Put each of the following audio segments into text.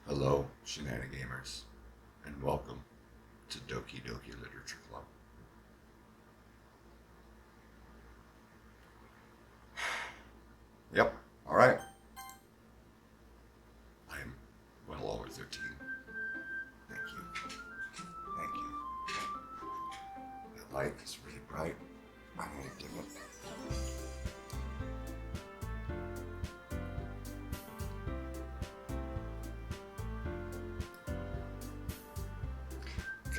Hello, Shenanigamers, and welcome to Doki Literature Club. Yep, alright. I am well over 13. Thank you. Thank you. That light is really bright. I'm going to dim it.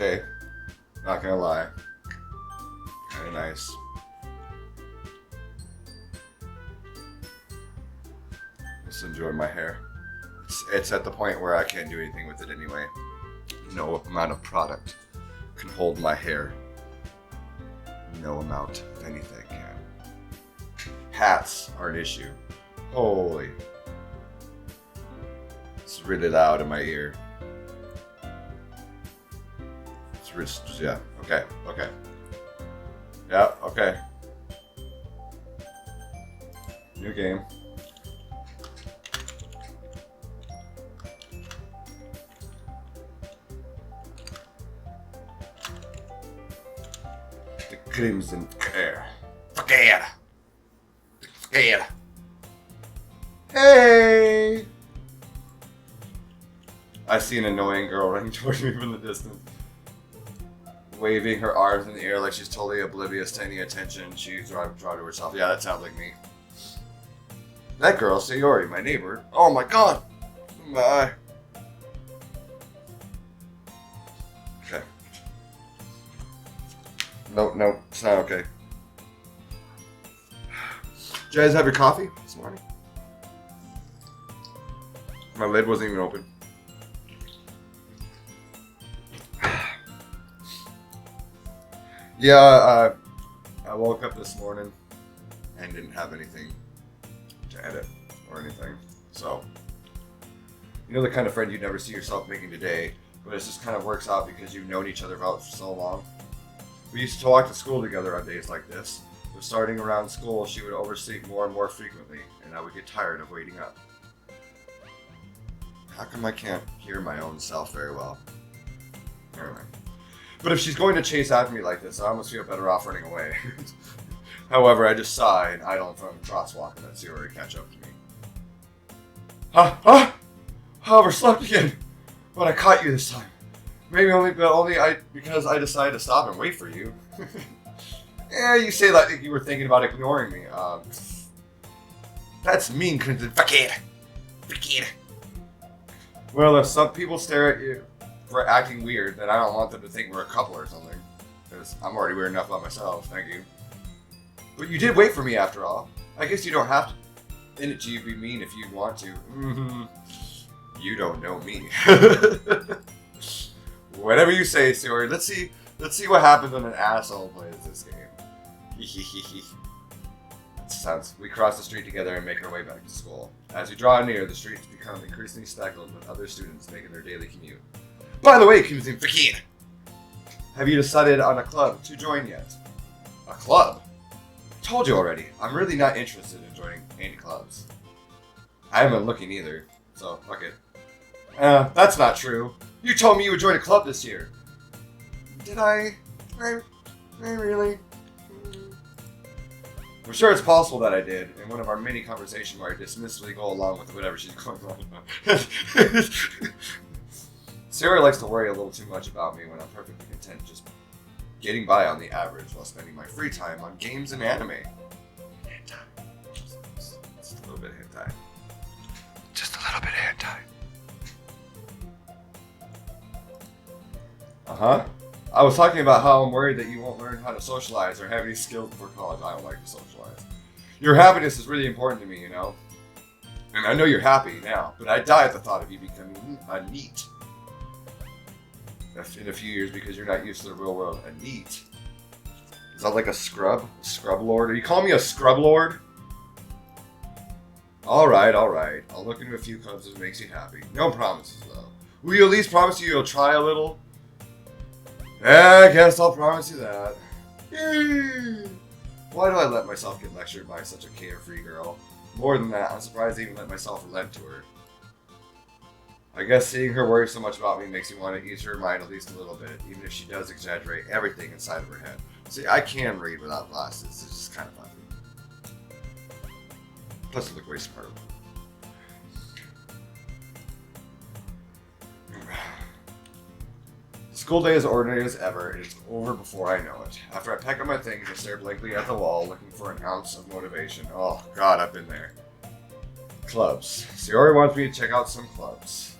Okay, not gonna lie. Kinda nice. Just enjoy my hair. It's at the point where I can't do anything with it anyway. No amount of product can hold my hair. No amount of anything can. Hats are an issue. Holy. It's really loud in my ear. Yeah, okay. Yeah, okay. New game. The CrimsonPhkr. Phkr. Hey! I see an annoying girl running towards me from the distance, waving her arms in the air like she's totally oblivious to any attention she's drawn to herself. Yeah, that sounds like me. That girl, Sayori, my neighbor. Oh my god! My. Okay. No, it's not okay. Did you guys have your coffee this morning? My lid wasn't even open. Yeah, I woke up this morning and didn't have anything to edit or anything. So, you know the kind of friend you never see yourself making today, but it just kind of works out because you've known each other for so long. We used to walk to school together on days like this, but starting around school, she would oversleep more and more frequently, and I would get tired of waiting up. How come I can't hear my own self very well? Anyway. But if she's going to chase after me like this, I almost feel better off running away. However, I just sigh and idle in front of the crosswalk and let Sayori catch up to me. I overslept again. But I caught you this time. Maybe only because I decided to stop and wait for you. Yeah, you say that like you were thinking about ignoring me. That's mean, CrimsonPhkr. Well, if some people stare at you for acting weird, then I don't want them to think we're a couple or something. Because I'm already weird enough by myself, thank you. But you did wait for me after all. I guess you don't have to in it to be mean if you want to. Mm-hmm. You don't know me. Whatever you say, Sayori. Let's see what happens when an asshole plays this game. We cross the street together and make our way back to school. As we draw near, the streets become increasingly speckled with other students making their daily commute. By the way, CrimsonPhkr, have you decided on a club to join yet? A club? I told you already, I'm really not interested in joining any clubs. I haven't been looking either, so fuck it. That's not true. You told me you would join a club this year. Did I? Really? I'm sure it's possible that I did, in one of our many conversations where I dismissively go along with whatever she's going on about. Sarah likes to worry a little too much about me when I'm perfectly content just getting by on the average while spending my free time on games and anime. Hentai. Just a little bit of hentai. Just a little bit of hentai. Uh-huh. I was talking about how I'm worried that you won't learn how to socialize or have any skills before college. I don't like to socialize. Your happiness is really important to me, you know? And I know you're happy now, but I die at the thought of you becoming a NEET in a few years because you're not used to the real world. A NEET? Is that like a scrub? A scrub lord? Are you calling me a scrub lord? Alright. I'll look into a few clubs if it makes you happy. No promises, though. Will you at least promise you'll try a little? Yeah, I guess I'll promise you that. Yay! Why do I let myself get lectured by such a carefree girl? More than that, I'm surprised I even let myself relent to her. I guess seeing her worry so much about me makes me want to ease her mind at least a little bit, even if she does exaggerate everything inside of her head. See, I can read without glasses. It's just kind of funny. Plus, I look way smarter. School day is ordinary as ever, and it's over before I know it. After I pack up my things, I stare blankly at the wall, looking for an ounce of motivation. Oh, God, I've been there. Clubs. Sayori wants me to check out some clubs.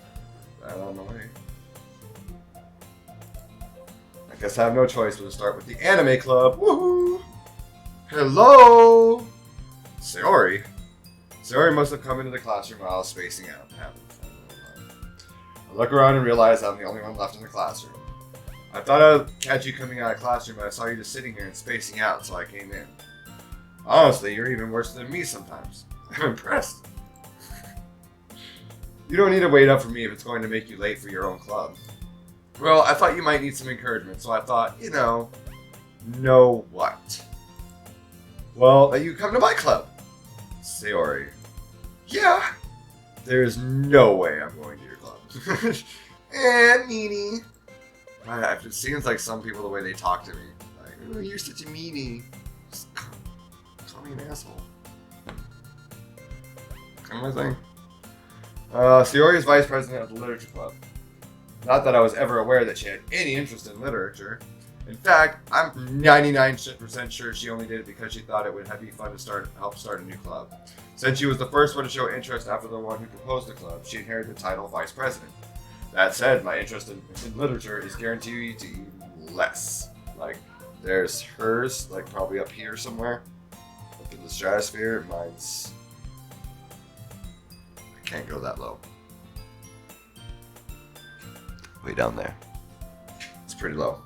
That on the way. I guess I have no choice but to start with the anime club. Woohoo! Hello! Sayori. Sayori must have come into the classroom while I was spacing out. I look around and realize I'm the only one left in the classroom. I thought I'd catch you coming out of the classroom, but I saw you just sitting here and spacing out, so I came in. Honestly, you're even worse than me sometimes. I'm impressed. You don't need to wait up for me if it's going to make you late for your own club. Well, I thought you might need some encouragement, so I thought, know what? Well, that you come to my club. Sayori. Yeah. There's no way I'm going to your club. Meanie. It seems like some people, the way they talk to me, like, oh, you're such a meanie. Just call me an asshole. Kind of my thing. Sayori is vice president of the literature club. Not that I was ever aware that she had any interest in literature. In fact, I'm 99% sure she only did it because she thought it would be fun to help start a new club. Since she was the first one to show interest after the one who proposed the club, she inherited the title of vice president. That said, my interest in literature is guaranteed to be less. Like, there's hers, like probably up here somewhere, up in the stratosphere. Mine's... I can't go that low. Way down there. It's pretty low.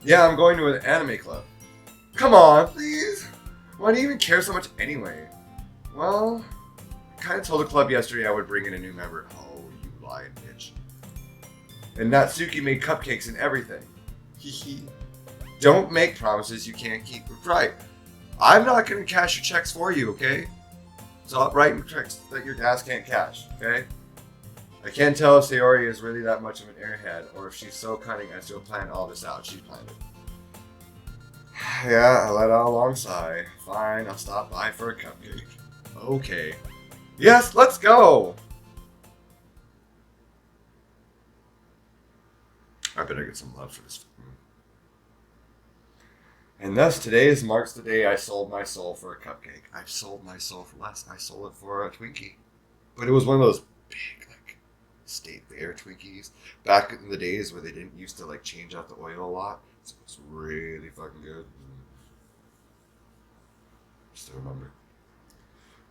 Yeah, I'm going to an anime club. Come on, please. Why do you even care so much anyway? Well... I kind of told the club yesterday I would bring in a new member. Oh, you lying bitch. And Natsuki made cupcakes and everything. Hee. Don't make promises you can't keep. Right. I'm not going to cash your checks for you, okay? Stop writing checks that your ass can't cash, okay? I can't tell if Sayori is really that much of an airhead or if she's so cunning as to have planned all this out. She planned it. Yeah, I let out a long sigh. Fine, I'll stop by for a cupcake. Okay. Yes, let's go! I better get some love for this film. And thus, today marks the day I sold my soul for a cupcake. I sold my soul for less. I sold it for a Twinkie. But it was one of those big, like, State Fair Twinkies. Back in the days where they didn't used to, like, change out the oil a lot. So it was really fucking good. Still remember.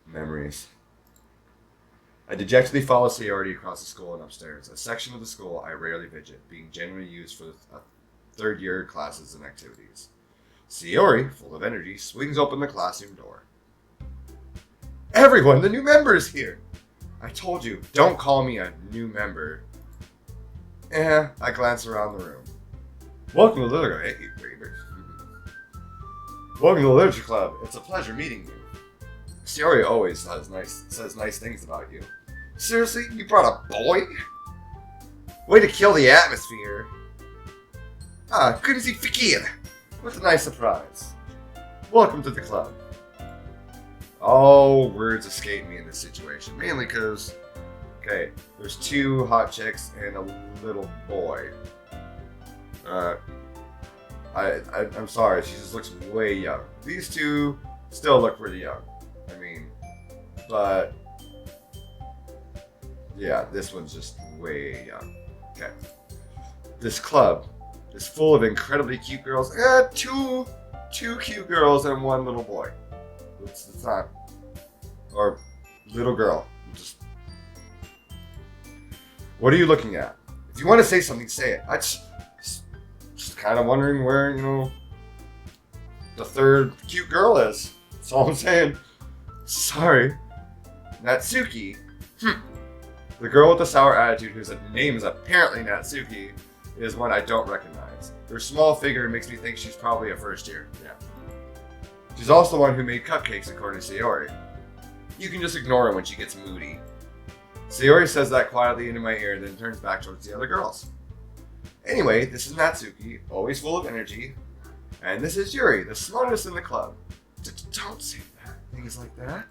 Memories. I dejectedly follow Sayori across the school and upstairs, a section of the school I rarely visit, being generally used for third-year classes and activities. Sayori, full of energy, swings open the classroom door. Everyone, the new member is here! I told you, don't call me a new member. I glance around the room. Welcome to the literature. Welcome to the literature club. It's a pleasure meeting you. Sayori always says nice things about you. Seriously? You brought a boy? Way to kill the atmosphere. CrimsonPhkr. What a nice surprise. Welcome to the club. All words escape me in this situation. Mainly because, okay, there's two hot chicks and a little boy. I'm sorry, she just looks way young. These two still look pretty young. I mean, but yeah, this one's just way young. Okay. This club is full of incredibly cute girls. Two cute girls and one little boy. It's not, or little girl. Just, what are you looking at? If you want to say something, say it. I just kind of wondering where, the third cute girl is. That's all I'm saying. Sorry. Natsuki. The girl with the sour attitude, whose name is apparently Natsuki, is one I don't recognize. Her small figure makes me think she's probably a first year. Yeah. She's also the one who made cupcakes, according to Sayori. You can just ignore her when she gets moody. Sayori says that quietly into my ear, then turns back towards the other girls. Anyway, this is Natsuki, always full of energy. And this is Yuri, the smartest in the club. Don't say that. Things like that.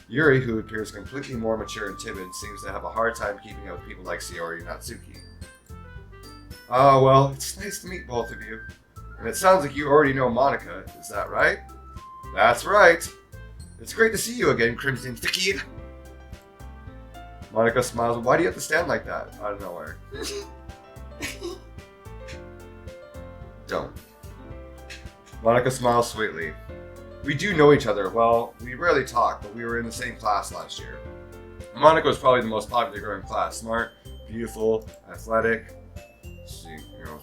Yuri, who appears completely more mature and timid, seems to have a hard time keeping up with people like Sayori and Natsuki. Ah, well, it's nice to meet both of you. And it sounds like you already know Monica, is that right? That's right. It's great to see you again, CrimsonPhkr. Monica smiles. Why do you have to stand like that? Out of nowhere. Don't. Monica smiles sweetly. We do know each other. Well, we rarely talk, but we were in the same class last year. Monica was probably the most popular girl in class. Smart, beautiful, athletic. She,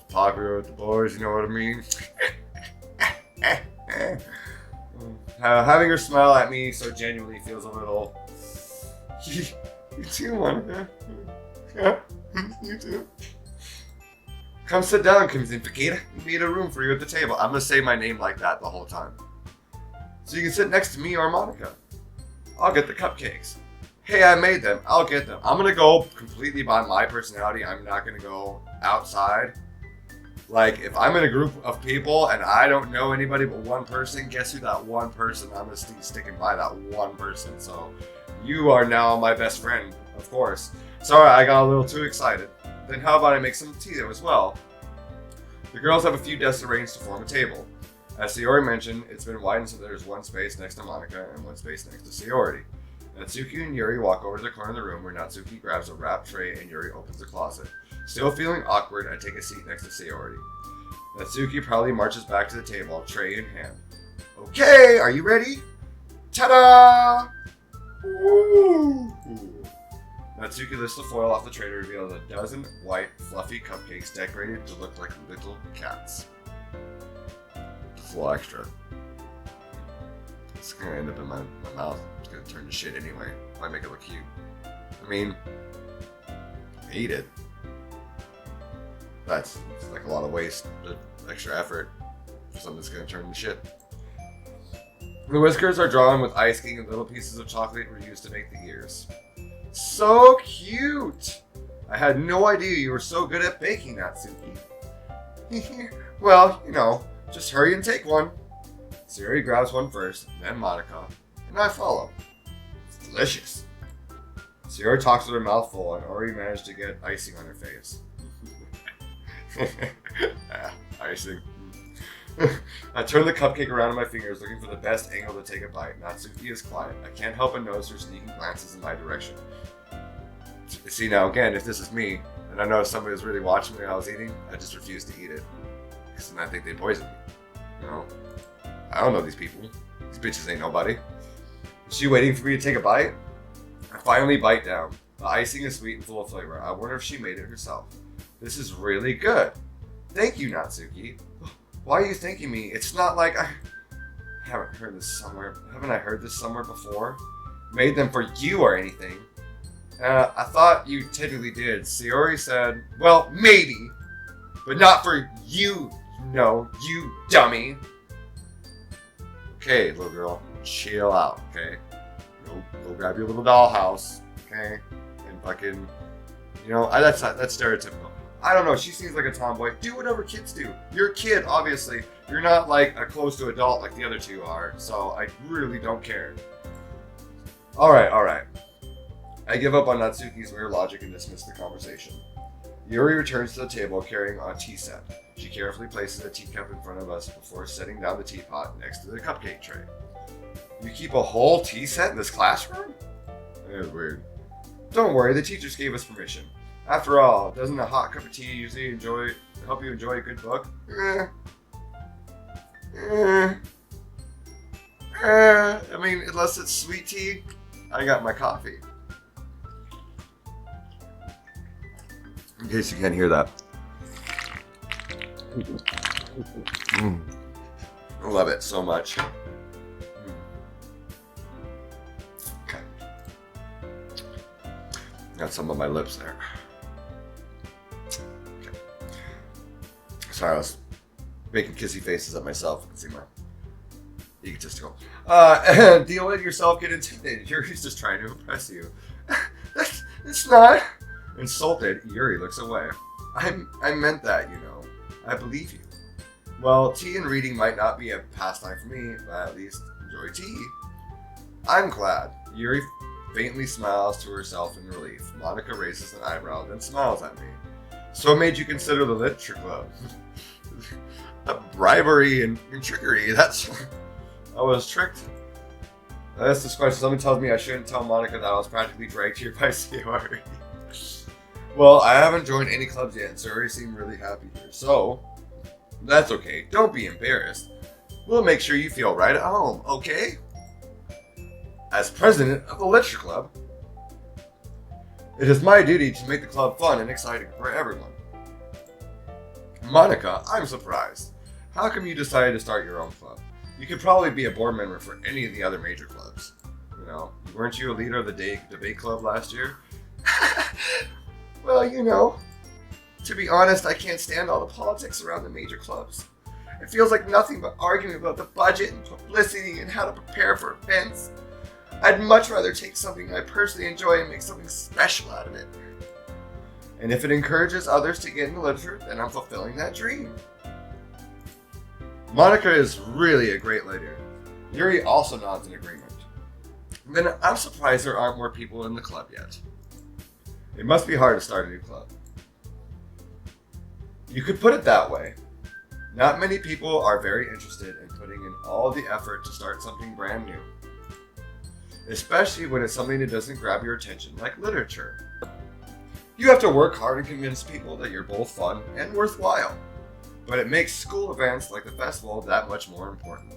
popular with the boys, you know what I mean? Having her smile at me so genuinely feels a little... You too, Monica. Yeah, you too. Come sit down, CrimsonPhkr. We made a room for you at the table. I'm gonna say my name like that the whole time. So you can sit next to me or Monica. I'll get the cupcakes. Hey, I made them. I'll get them. I'm gonna go completely by my personality. I'm not gonna go outside. Like, if I'm in a group of people and I don't know anybody but one person, guess who that one person? I'm gonna be sticking by that one person. So you are now my best friend, of course. Sorry, I got a little too excited. Then how about I make some tea as well? The girls have a few desks arranged to form a table. As Sayori mentioned, it's been widened so there's one space next to Monica and one space next to Sayori. Natsuki and Yuri walk over to the corner of the room where Natsuki grabs a wrapped tray and Yuri opens the closet. Still feeling awkward, I take a seat next to Sayori. Natsuki proudly marches back to the table, tray in hand. Okay, are you ready? Ta-da! Ooh. Natsuki lifts the foil off the tray to reveal a dozen white, fluffy cupcakes decorated to look like little cats. It's a little extra. It's gonna end up in my mouth. It's gonna turn to shit anyway. Might make it look cute. I mean, eat it. That's like a lot of waste, extra effort for something that's gonna turn to shit. The whiskers are drawn with icing and little pieces of chocolate were used to make the ears. So cute! I had no idea you were so good at baking, Natsuki. Well, just hurry and take one. Sayori grabs one first, then Monica, and I follow. It's delicious. Sayori talks with her mouth full and already managed to get icing on her face. Icing. I turn the cupcake around in my fingers, looking for the best angle to take a bite. Natsuki is quiet. I can't help but notice her sneaking glances in my direction. See, now again, if this is me, and I know somebody was really watching me while I was eating, I just refuse to eat it. Because then I think they poisoned me. I don't know these people. These bitches ain't nobody. Is she waiting for me to take a bite? I finally bite down. The icing is sweet and full of flavor. I wonder if she made it herself. This is really good. Thank you, Natsuki. Why are you thanking me? It's not like I haven't heard this somewhere. Haven't I heard this somewhere before? Made them for you or anything. I thought you typically did. Sayori said, well, maybe, but not for you, you dummy. Okay, little girl, chill out, okay? Go grab your little dollhouse, okay? And fucking, that's stereotypical. I don't know, she seems like a tomboy. Do whatever kids do. You're a kid, obviously. You're not like a close to adult like the other two are, so I really don't care. Alright. I give up on Natsuki's weird logic and dismiss the conversation. Yuri returns to the table carrying a tea set. She carefully places a teacup in front of us before setting down the teapot next to the cupcake tray. You keep a whole tea set in this classroom? It is weird. Don't worry, the teachers gave us permission. After all, doesn't a hot cup of tea usually help you enjoy a good book? I mean, unless it's sweet tea, I got my coffee. In case you can't hear that. I love it so much. Okay. Got some on my lips there. Okay. Sorry, I was making kissy faces at myself. You can see my egotistical. Do you let yourself get intimidated? Yuri's just trying to impress you. It's not. Insulted, Yuri looks away. I meant that, you know. I believe you. Well, tea and reading might not be a pastime for me, but I at least enjoy tea. I'm glad. Yuri faintly smiles to herself in relief. Monica raises an eyebrow, then smiles at me. So what made you consider the literature club? Bribery and trickery. I was tricked. That's this question. Something tells me I shouldn't tell Monica that I was practically dragged here by CORE. Well, I haven't joined any clubs yet, and Suri seemed really happy here. So, that's okay. Don't be embarrassed. We'll make sure you feel right at home, okay? As president of the literature club, it is my duty to make the club fun and exciting for everyone. Monica, I'm surprised. How come you decided to start your own club? You could probably be a board member for any of the other major clubs. You know, weren't you a leader of the debate club last year? Well, you know, to be honest, I can't stand all the politics around the major clubs. It feels like nothing but arguing about the budget and publicity and how to prepare for events. I'd much rather take something I personally enjoy and make something special out of it. And if it encourages others to get into literature, then I'm fulfilling that dream. Monica is really a great leader. Yuri also nods in agreement. Then I'm surprised there aren't more people in the club yet. It must be hard to start a new club. You could put it that way. Not many people are very interested in putting in all the effort to start something brand new. Especially when it's something that doesn't grab your attention, like literature. You have to work hard and convince people that you're both fun and worthwhile. But it makes school events like the festival that much more important.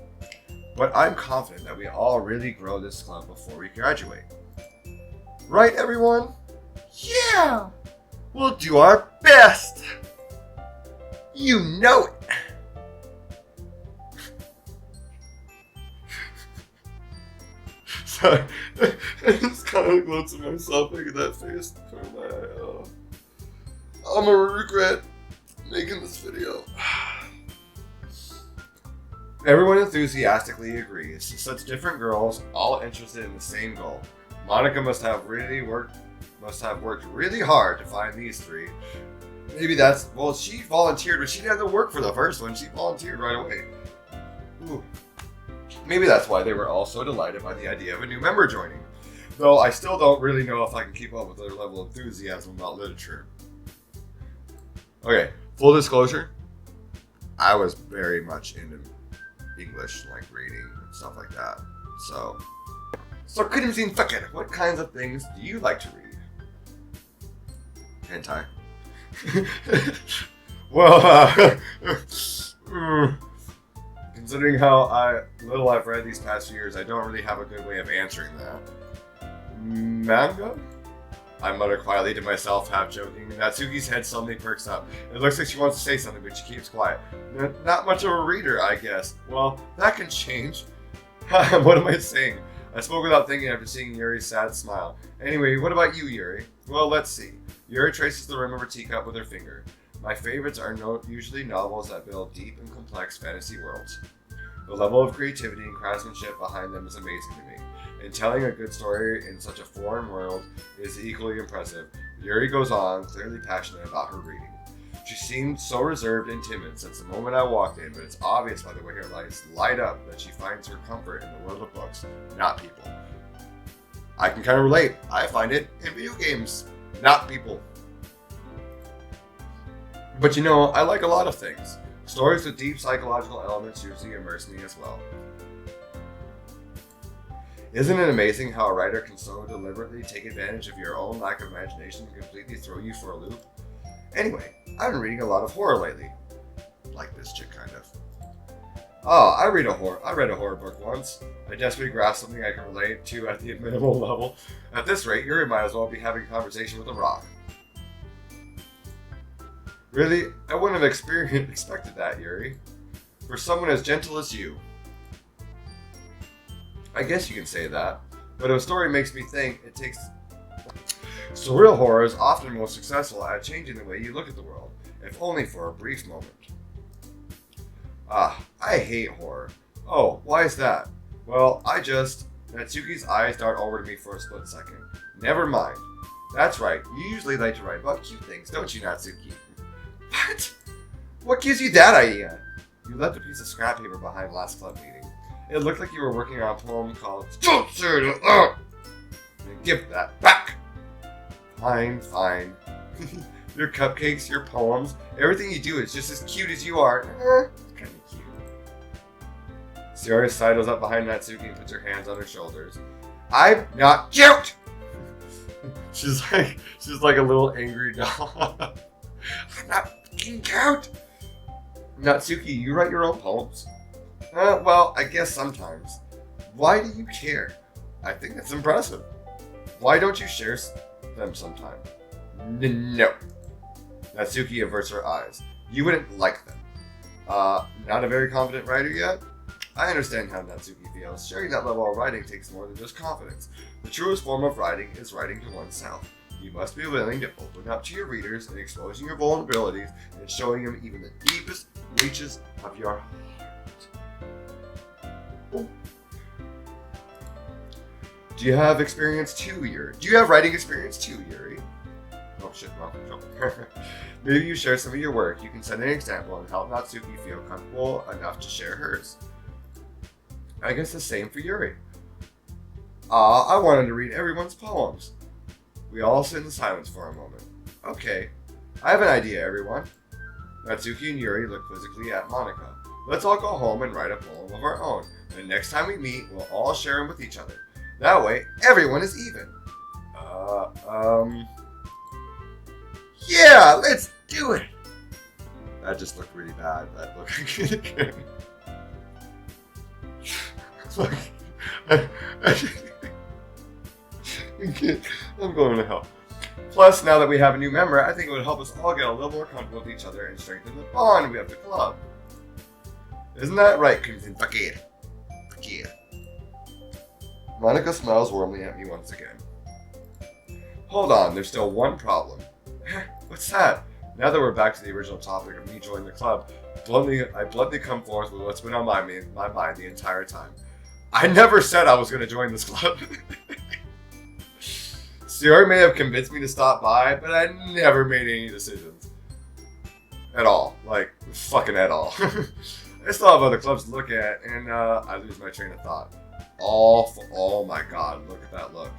But I'm confident that we all really grow this club before we graduate. Right, everyone? Yeah! We'll do our best! You know it! Sorry, I just kind of looked at myself, making that face from my eye. I'm gonna regret making this video. Everyone enthusiastically agrees. Such different girls, all interested in the same goal. Monica must have worked really hard to find these three. Maybe that's, well, she volunteered, but she didn't have to work for the first one. She volunteered right away. Ooh. Maybe that's why they were all so delighted by the idea of a new member joining. Though I still don't really know if I can keep up with their level of enthusiasm about literature. Okay, full disclosure, I was very much into English, like reading and stuff like that. So CrimsonPhkr, what kinds of things do you like to read? Hentai. Well, considering how little I've read these past few years, I don't really have a good way of answering that. Manga? I mutter quietly to myself, half joking. Natsuki's head suddenly perks up. It looks like she wants to say something, but she keeps quiet. Not much of a reader, I guess. Well, that can change. What am I saying? I spoke without thinking after seeing Yuri's sad smile. Anyway, what about you, Yuri? Well, let's see. Yuri traces the rim of her teacup with her finger. My favorites are usually novels that build deep and complex fantasy worlds. The level of creativity and craftsmanship behind them is amazing to me. And telling a good story in such a foreign world is equally impressive. Yuri goes on, clearly passionate about her reading. She seemed so reserved and timid since the moment I walked in, but it's obvious by the way her eyes light up that she finds her comfort in the world of books, not people. I can kind of relate. I find it in video games, not people. But you know, I like a lot of things. Stories with deep psychological elements usually immerse me as well. Isn't it amazing how a writer can so deliberately take advantage of your own lack of imagination and completely throw you for a loop? Anyway, I've been reading a lot of horror lately. Like this chick, kind of. Oh, I read a horror book once. I desperately grasped something I can relate to at the minimal level. At this rate, Yuri might as well be having a conversation with a rock. Really? I wouldn't have expected that, Yuri. For someone as gentle as you. I guess you can say that, but if a story makes me think, it takes... Surreal horror is often most successful at changing the way you look at the world, if only for a brief moment. I hate horror. Oh, why is that? Well, Natsuki's eyes dart over to me for a split second. Never mind. That's right, you usually like to write about cute things, don't you, Natsuki? What? What gives you that idea? You left a piece of scrap paper behind last club meeting. It looked like you were working on a poem called Don't Say It Out! Give that back! Fine, fine. Your cupcakes, your poems, everything you do is just as cute as you are. Kinda cute. Sayori sidles up behind Natsuki and puts her hands on her shoulders. I'm not cute! She's like a little angry doll. I'm not fucking cute! Natsuki, you write your own poems? Well, I guess sometimes. Why do you care? I think that's impressive. Why don't you share them sometime? No. Natsuki averts her eyes. You wouldn't like them. Not a very confident writer yet? I understand how Natsuki feels. Sharing that level of writing takes more than just confidence. The truest form of writing is writing to oneself. You must be willing to open up to your readers and exposing your vulnerabilities and showing them even the deepest reaches of your heart. Oh. Do you have experience too, Yuri? Do you have writing experience too, Yuri? Oh shit, wrong control. Maybe you share some of your work. You can set an example and help Natsuki feel comfortable enough to share hers. I guess the same for Yuri. I wanted to read everyone's poems. We all sit in silence for a moment. Okay, I have an idea, everyone. Natsuki and Yuri look quizzically at Monika. Let's all go home and write a poem of our own. And next time we meet, we'll all share them with each other. That way, everyone is even. Yeah, let's do it! That just looked really bad. That looked I'm going to hell. Plus, now that we have a new member, I think it would help us all get a little more comfortable with each other and strengthen the bond we have the club. Isn't that right, CrimsonPhkr? Monika smiles warmly at me once again. Hold on, there's still one problem. What's that? Now that we're back to the original topic of me joining the club, I bluntly come forth with what's been on my mind the entire time. I never said I was going to join this club. Sayori may have convinced me to stop by, but I never made any decisions. At all. Like, fucking at all. I still have other clubs to look at, and I lose my train of thought. Oh my god, look at that look.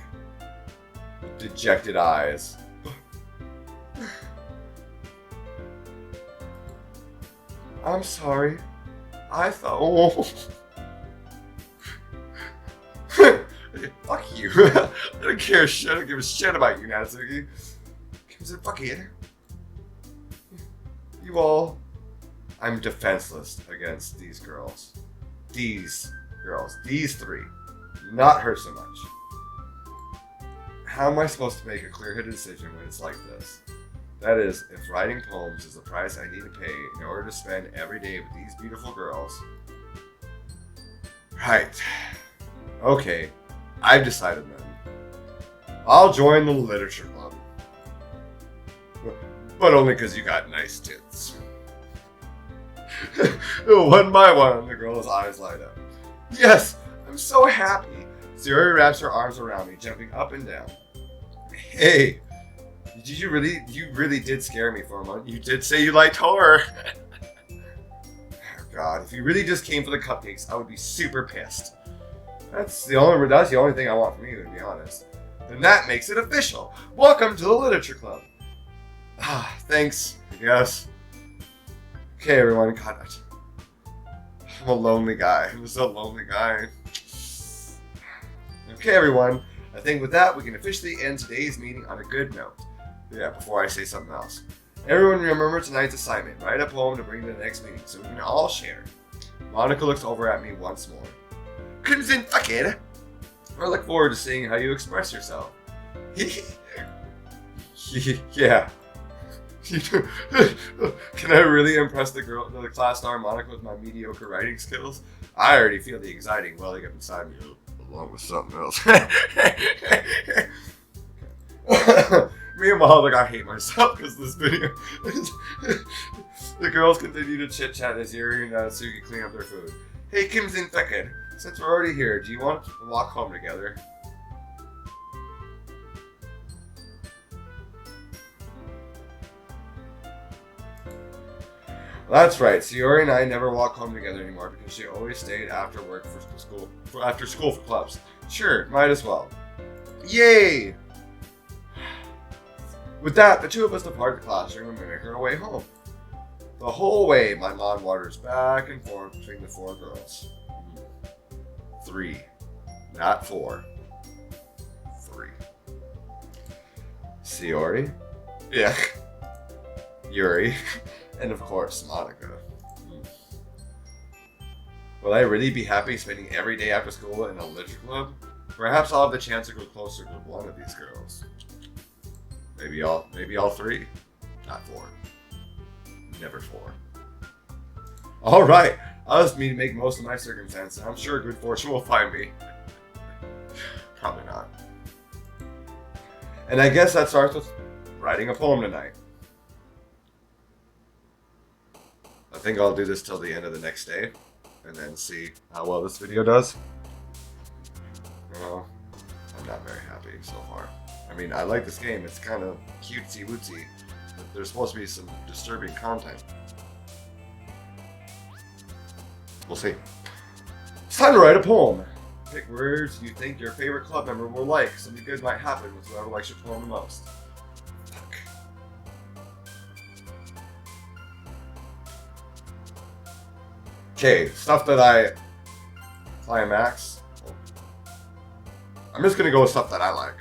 Dejected eyes. I'm sorry. I thought... Oh. Fuck you. I don't care shit. I don't give a shit about you, Natsuki. CrimsonPhkr. You all... I'm defenseless against these girls. These girls. These three. Not her so much. How am I supposed to make a clear-headed decision when it's like this? That is, if writing poems is the price I need to pay in order to spend every day with these beautiful girls. Right. Okay. I've decided then. I'll join the literature club. But only because you got nice tits. One by one, the girl's eyes light up. Yes, I'm so happy. Sayori wraps her arms around me, jumping up and down. Hey, you really did scare me for a moment. You did say you liked horror. Oh God, if you really just came for the cupcakes, I would be super pissed. That's the only thing I want from you, to be honest. Then that makes it official. Welcome to the literature club. Thanks, I guess. Okay, everyone, God, I'm a lonely guy. I'm just a lonely guy. Okay, everyone, I think with that, we can officially end today's meeting on a good note. Yeah, before I say something else. Everyone remember tonight's assignment. Write a poem to bring to the next meeting so we can all share. Monika looks over at me once more. CrimsonPhkr. I look forward to seeing how you express yourself. Yeah. Can I really impress the class star Monika with my mediocre writing skills? I already feel the anxiety welling up inside me, along with something else. Meanwhile, like, I hate myself because this video. The girls continue to chit chat as Yuri and Natsuki clean up their food. Hey, CrimsonPhkr, Since we're already here, do you want to walk home together? Well, that's right. Sayori and I never walk home together anymore because she always stayed after work after school for clubs. Sure, might as well. Yay! With that, the two of us depart the classroom and make our way home. The whole way, my mom wanders back and forth between the 4 girls. 3, not 4. 3. Sayori, yeah, Yuri, and of course, Monica. Will I really be happy spending every day after school in a literature club? Perhaps I'll have the chance to go closer to one of these girls. Maybe all 3, not 4. Never 4. All right, I'll just need to make most of my circumstances. I'm sure good fortune will find me. Probably not. And I guess that starts with writing a poem tonight. I think I'll do this till the end of the next day, and then see how well this video does. Well, I'm not very happy so far. I mean, I like this game. It's kind of cutesy-wootsy, but there's supposed to be some disturbing content. We'll see. It's time to write a poem. Pick words you think your favorite club member will like. Something good might happen with whoever likes your poem the most. Fuck. Okay, stuff that I climax. I'm just gonna go with stuff that I like.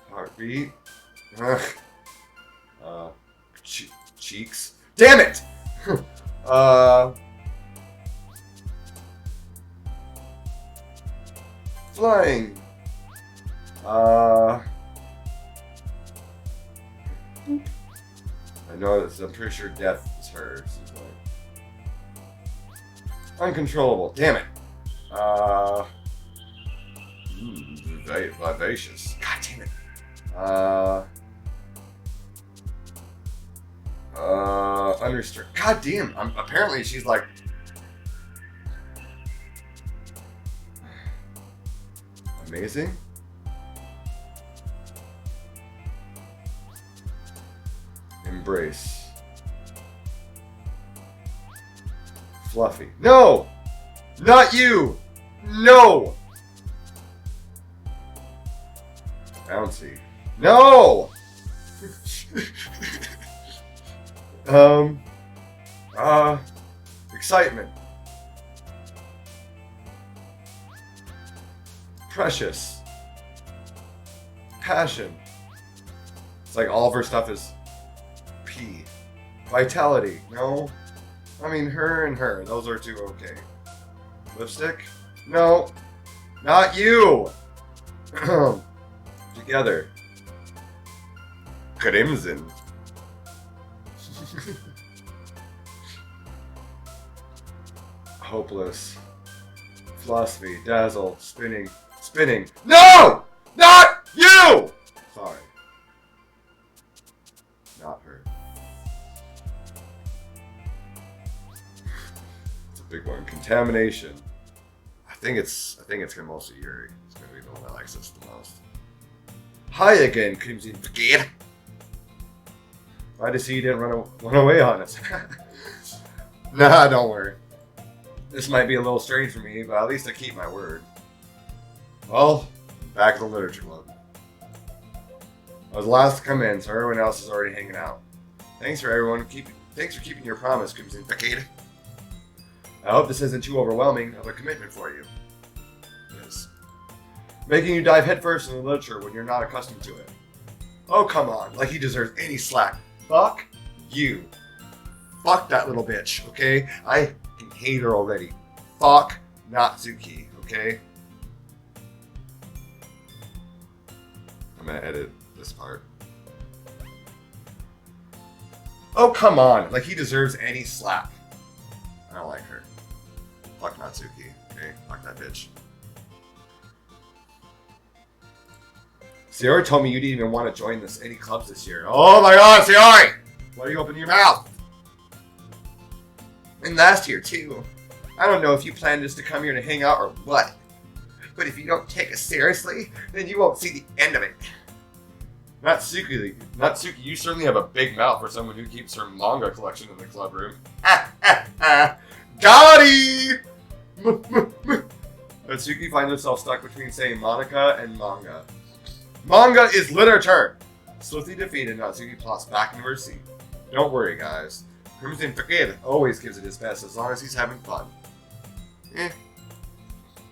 Heartbeat. Cheeks. Damn it! Flying. I know this. I'm pretty sure death is hers. Uncontrollable. Damn it. Vivacious. God damn it. Unrestricted. God damn. Apparently she's like. Amazing. Embrace. Fluffy. No! Not you! No! Bouncy. No! Excitement. Precious. Passion. It's like all of her stuff is P. Vitality. No. I mean, her and her. Those are 2 okay. Lipstick? No. Not you! Together. Crimson. Hopeless. Philosophy. Dazzle. Spinning. Spinning. No! Not you! Sorry. Not her. It's a big one. Contamination. I think it's gonna mostly Yuri. It's gonna be the one that likes this the most. Hi again, CrimsonPhkr. Glad to see you didn't run away on us. Nah, don't worry. This might be a little strange for me, but at least I keep my word. Well, back at the literature club. I was the last to come in, so everyone else is already hanging out. Thanks for keeping your promise, CrimsonPhkr. I hope this isn't too overwhelming of a commitment for you. Yes. Making you dive headfirst in the literature when you're not accustomed to it. Oh, come on, like he deserves any slack. Fuck you. Fuck that little bitch, okay? I can hate her already. Fuck Natsuki, okay? I'm gonna edit this part. Oh, come on, like he deserves any slack. I don't like her. Fuck Natsuki, okay? Fuck that bitch. Sayori told me you didn't even want to join any clubs this year. Oh my god, Sayori! Why are you opening your mouth? And last year, too. I don't know if you plan just to come here to hang out or what. But if you don't take us seriously, then you won't see the end of it. Natsuki, you certainly have a big mouth for someone who keeps her manga collection in the club room. Gotti! Natsuki finds herself stuck between saying Monica and manga. Manga is literature! Swiftly defeated, Natsuki plops back into her seat. Don't worry, guys. CrimsonPhkr always gives it his best as long as he's having fun.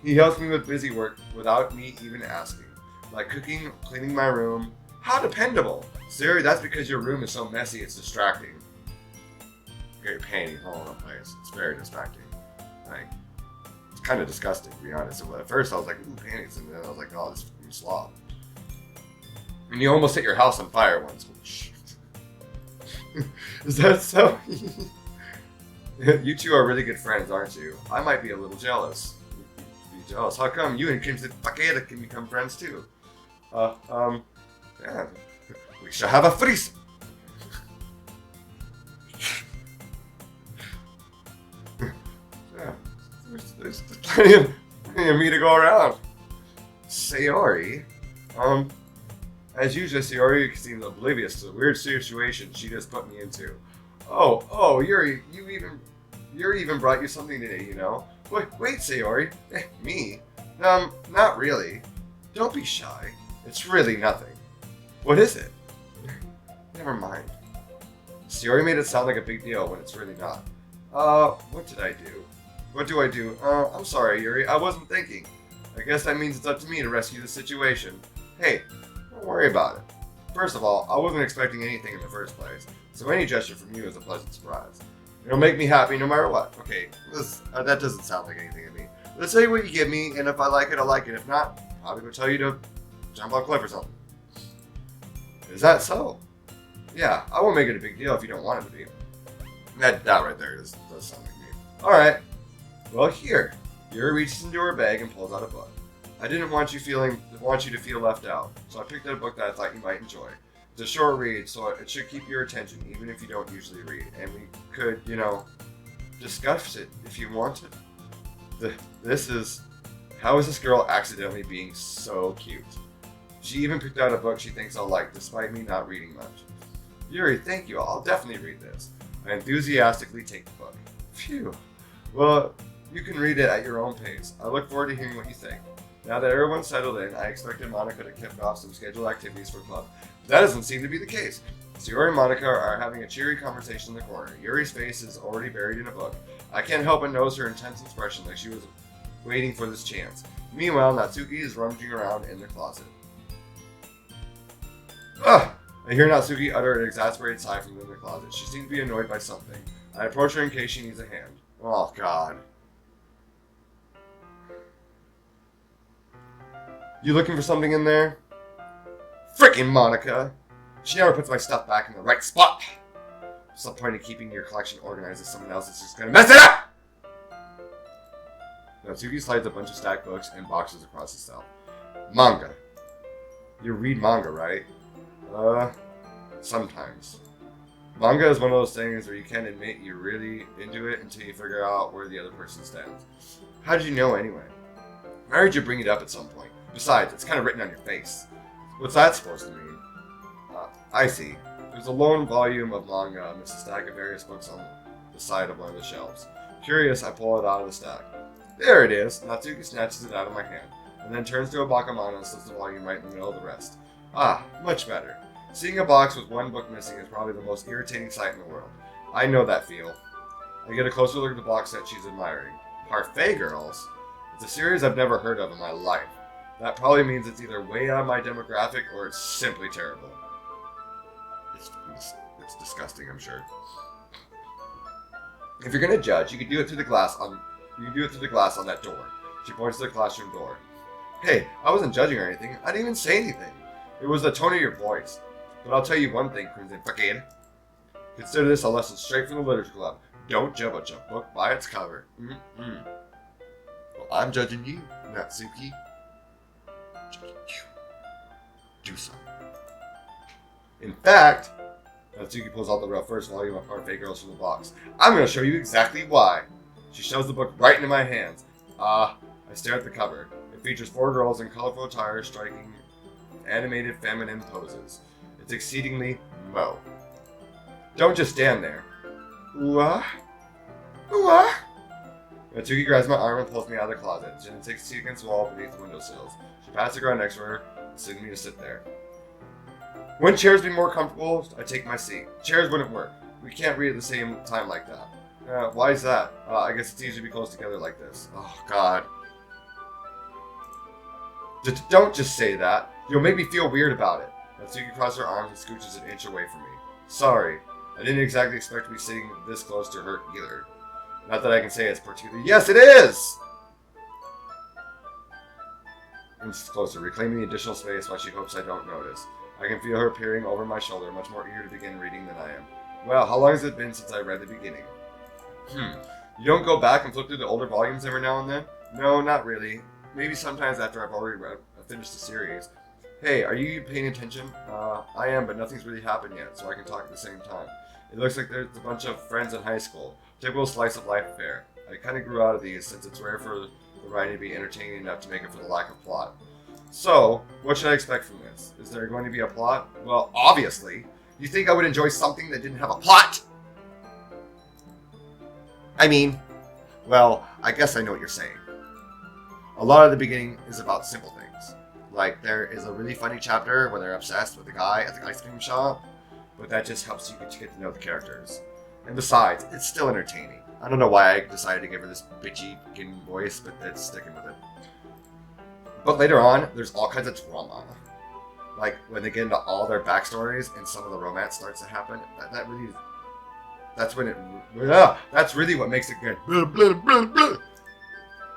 He helps me with busy work without me even asking. Like cooking, cleaning my room. How dependable! Sayori, that's because your room is so messy it's distracting. Get your panties all over the place. It's very distracting. Like, it's kind of disgusting, to be honest. And at first I was like, ooh, panties. And then I was like, oh, this is slob. And you almost set your house on fire once. Is that so? You two are really good friends, aren't you? I might be a little jealous. Be jealous? How come you and CrimsonPhkr can become friends too? Yeah. We shall have a threesome. Yeah. There's plenty of me to go around. Sayori, as usual, Sayori seems oblivious to the weird situation she just put me into. Oh, Yuri, Yuri even brought you something today, you know? Wait, Sayori. Me? Not really. Don't be shy. It's really nothing. What is it? Never mind. Sayori made it sound like a big deal when it's really not. What did I do? What do I do? I'm sorry, Yuri. I wasn't thinking. I guess that means it's up to me to rescue the situation. Hey, don't worry about it. First of all, I wasn't expecting anything in the first place, so any gesture from you is a pleasant surprise. It'll make me happy no matter what. Okay, that doesn't sound like anything to me. Let's tell you what you give me, and if I like it, I like it. If not, I'll go tell you to jump off a cliff or something. Is that so? Yeah, I won't make it a big deal if you don't want it to be. That right there does sound like me. Alright. Well, here. Yuri reaches into her bag and pulls out a book. I didn't want you to feel left out, so I picked out a book that I thought you might enjoy. It's a short read, so it should keep your attention, even if you don't usually read. And we could, discuss it if you wanted. This is... How is this girl accidentally being so cute? She even picked out a book she thinks I'll like, despite me not reading much. Yuri, thank you. I'll definitely read this. I enthusiastically take the book. Phew. Well, you can read it at your own pace. I look forward to hearing what you think. Now that everyone's settled in, I expected Monica to kick off some scheduled activities for club. That doesn't seem to be the case. Sayori and Monica are having a cheery conversation in the corner. Yuri's face is already buried in a book. I can't help but notice her intense expression like she was waiting for this chance. Meanwhile, Natsuki is rummaging around in the closet. Ugh! I hear Natsuki utter an exasperated sigh from within the closet. She seems to be annoyed by something. I approach her in case she needs a hand. Oh, God. You looking for something in there? Frickin' Monica! She never puts my stuff back in the right spot! What's the point of keeping your collection organized if someone else is just gonna mess it up? Natsuki slides a bunch of stacked books and boxes across the shelf. Manga. You read manga, right? Sometimes. Manga is one of those things where you can't admit you're really into it until you figure out where the other person stands. How did you know anyway? I heard you bring it up at some point. Besides, it's kind of written on your face. What's that supposed to mean? I see. There's a lone volume of manga amidst a stack of various books on the side of one of the shelves. Curious, I pull it out of the stack. There it is! Natsuki snatches it out of my hand, and then turns to a bakamana and slips the volume right in the middle of the rest. Ah, much better. Seeing a box with one book missing is probably the most irritating sight in the world. I know that feel. I get a closer look at the box set she's admiring. Parfait Girls? It's a series I've never heard of in my life. That probably means it's either way out of my demographic or it's simply terrible. It's disgusting, I'm sure. If you're gonna judge, you can do it through the glass on that door. She points to the classroom door. Hey, I wasn't judging or anything. I didn't even say anything. It was the tone of your voice. But I'll tell you one thing, CrimsonPhkr. Consider this a lesson straight from the Literature Club. Don't judge a book by its cover. Well, I'm judging you, Natsuki. Judging you. Do something. In fact, Natsuki pulls out the first volume of Parfait Girls from the box. I'm going to show you exactly why. She shoves the book right into my hands. I stare at the cover. It features 4 girls in colorful attire striking animated feminine poses. It's exceedingly mo. Don't just stand there. Ooh-ah. Ooh-ah. Tuki grabs my arm and pulls me out of the closet. She then takes a seat against the wall beneath the windowsills. She passes the ground next to her, asking me to sit there. Wouldn't chairs be more comfortable? I take my seat. Chairs wouldn't work. We can't read at the same time like that. Why is that? I guess it's easier to be close together like this. Oh, God. Don't just say that. You'll make me feel weird about it. Natsuki crosses her arms and scooches an inch away from me. Sorry. I didn't exactly expect to be sitting this close to her either. Not that I can say it's particularly... Yes, it is! Inches closer, reclaiming the additional space while she hopes I don't notice. I can feel her peering over my shoulder, much more eager to begin reading than I am. Well, how long has it been since I read the beginning? You don't go back and flip through the older volumes every now and then? No, not really. Maybe sometimes after I've already finished the series. Hey, are you paying attention? I am, but nothing's really happened yet, so I can talk at the same time. It looks like there's a bunch of friends in high school. Typical slice of life affair. I kind of grew out of these since it's rare for the writing to be entertaining enough to make up for the lack of plot. So, what should I expect from this? Is there going to be a plot? Well, obviously. You think I would enjoy something that didn't have a plot? I mean, well, I guess I know what you're saying. A lot of the beginning is about simple things. Like, there is a really funny chapter where they're obsessed with the guy at the ice cream shop, but that just helps you get to know the characters. And besides, it's still entertaining. I don't know why I decided to give her this bitchy fucking voice, but it's sticking with it. But later on, there's all kinds of drama. Like, when they get into all their backstories and some of the romance starts to happen, that's really what makes it good.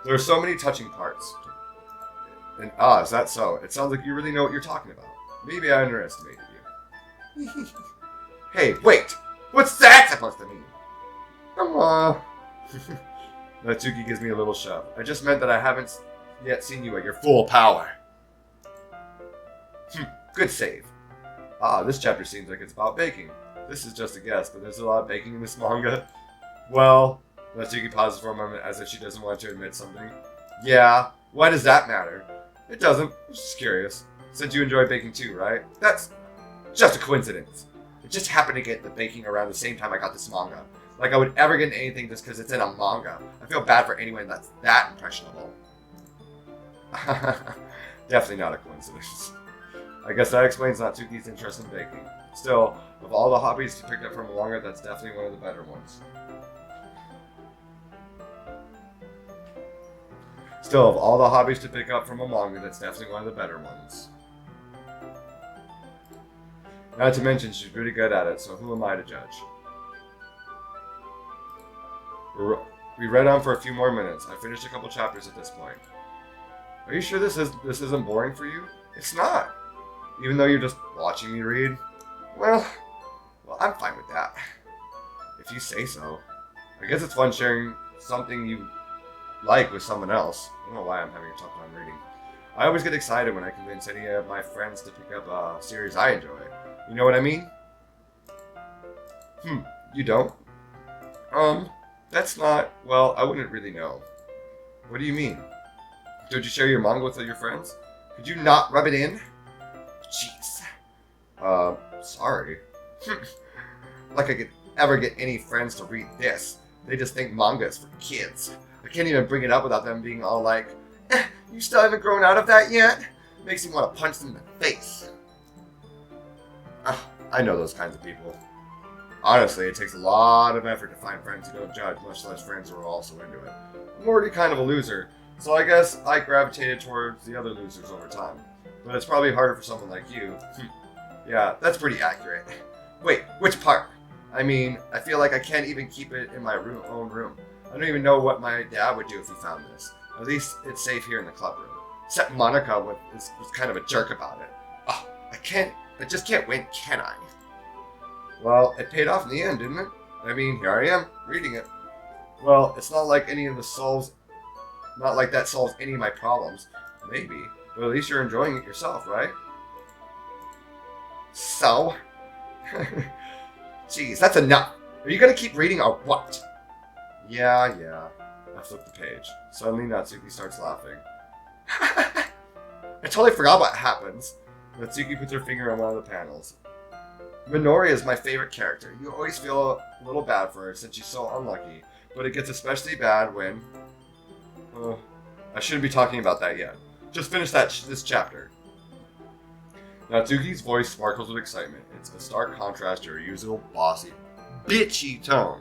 There are so many touching parts. And is that so? It sounds like you really know what you're talking about. Maybe I underestimated you. Hey, wait! What's that supposed to mean? Come on. Natsuki gives me a little shove. I just meant that I haven't yet seen you at your full power. Good save. This chapter seems like it's about baking. This is just a guess, but there's a lot of baking in this manga. Well, Natsuki pauses for a moment as if she doesn't want to admit something. Yeah, why does that matter? It doesn't. I'm just curious. Since you enjoy baking too, right? That's just a coincidence. It just happened to get the baking around the same time I got this manga. Like I would ever get into anything just because it's in a manga. I feel bad for anyone that's that impressionable. Definitely not a coincidence. I guess that explains Natsuki's interest in baking. Still, of all the hobbies to pick up from a manga, that's definitely one of the better ones. Not to mention, she's really good at it, so who am I to judge? We read on for a few more minutes. I finished a couple chapters at this point. Are you sure this isn't boring for you? It's not. Even though you're just watching me read? Well, I'm fine with that. If you say so. I guess it's fun sharing something you like with someone else. I don't know why I'm having a tough time reading. I always get excited when I convince any of my friends to pick up a series I enjoy. You know what I mean? You don't? That's not... Well, I wouldn't really know. What do you mean? Don't you share your manga with your friends? Could you not rub it in? Jeez. Sorry. Like I could ever get any friends to read this. They just think manga is for kids. I can't even bring it up without them being all like, you still haven't grown out of that yet? Makes me want to punch them in the face. I know those kinds of people. Honestly, it takes a lot of effort to find friends who don't judge, much less friends who are also into it. I'm already kind of a loser, so I guess I gravitated towards the other losers over time. But it's probably harder for someone like you. Yeah, that's pretty accurate. Wait, which part? I mean, I feel like I can't even keep it in my own room. I don't even know what my dad would do if he found this. At least it's safe here in the club room. Except Monica was kind of a jerk about it. I just can't win, can I? Well, it paid off in the end, didn't it? I mean, here I am, reading it. Well, it's not like that solves any of my problems. Maybe, but at least you're enjoying it yourself, right? So? Jeez, that's enough. Are you gonna keep reading or what? Yeah. I flip the page. Suddenly, Natsuki starts laughing. I totally forgot what happens. Natsuki puts her finger on one of the panels. Minori is my favorite character. You always feel a little bad for her since she's so unlucky, but it gets especially bad when... I shouldn't be talking about that yet. Just finish this chapter. Natsuki's voice sparkles with excitement. It's a stark contrast to her usual bossy, bitchy tone.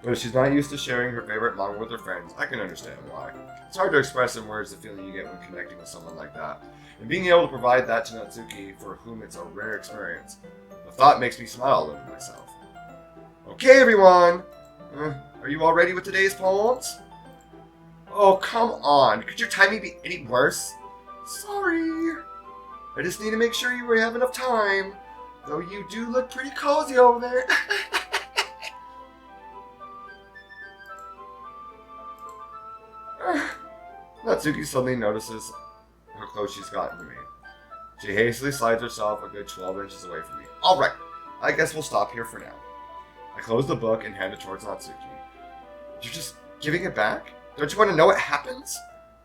But if she's not used to sharing her favorite manga with her friends, I can understand why. It's hard to express in words the feeling you get when connecting with someone like that. And being able to provide that to Natsuki, for whom it's a rare experience, the thought makes me smile a little to myself. Okay, everyone! Are you all ready with today's poems? Oh, come on. Could your timing be any worse? Sorry. I just need to make sure you have enough time. Though you do look pretty cozy over there. Natsuki suddenly notices how close she's gotten to me. She hastily slides herself a good 12 inches away from me. Alright, I guess we'll stop here for now. I close the book and hand it towards Natsuki. You're just giving it back? Don't you want to know what happens?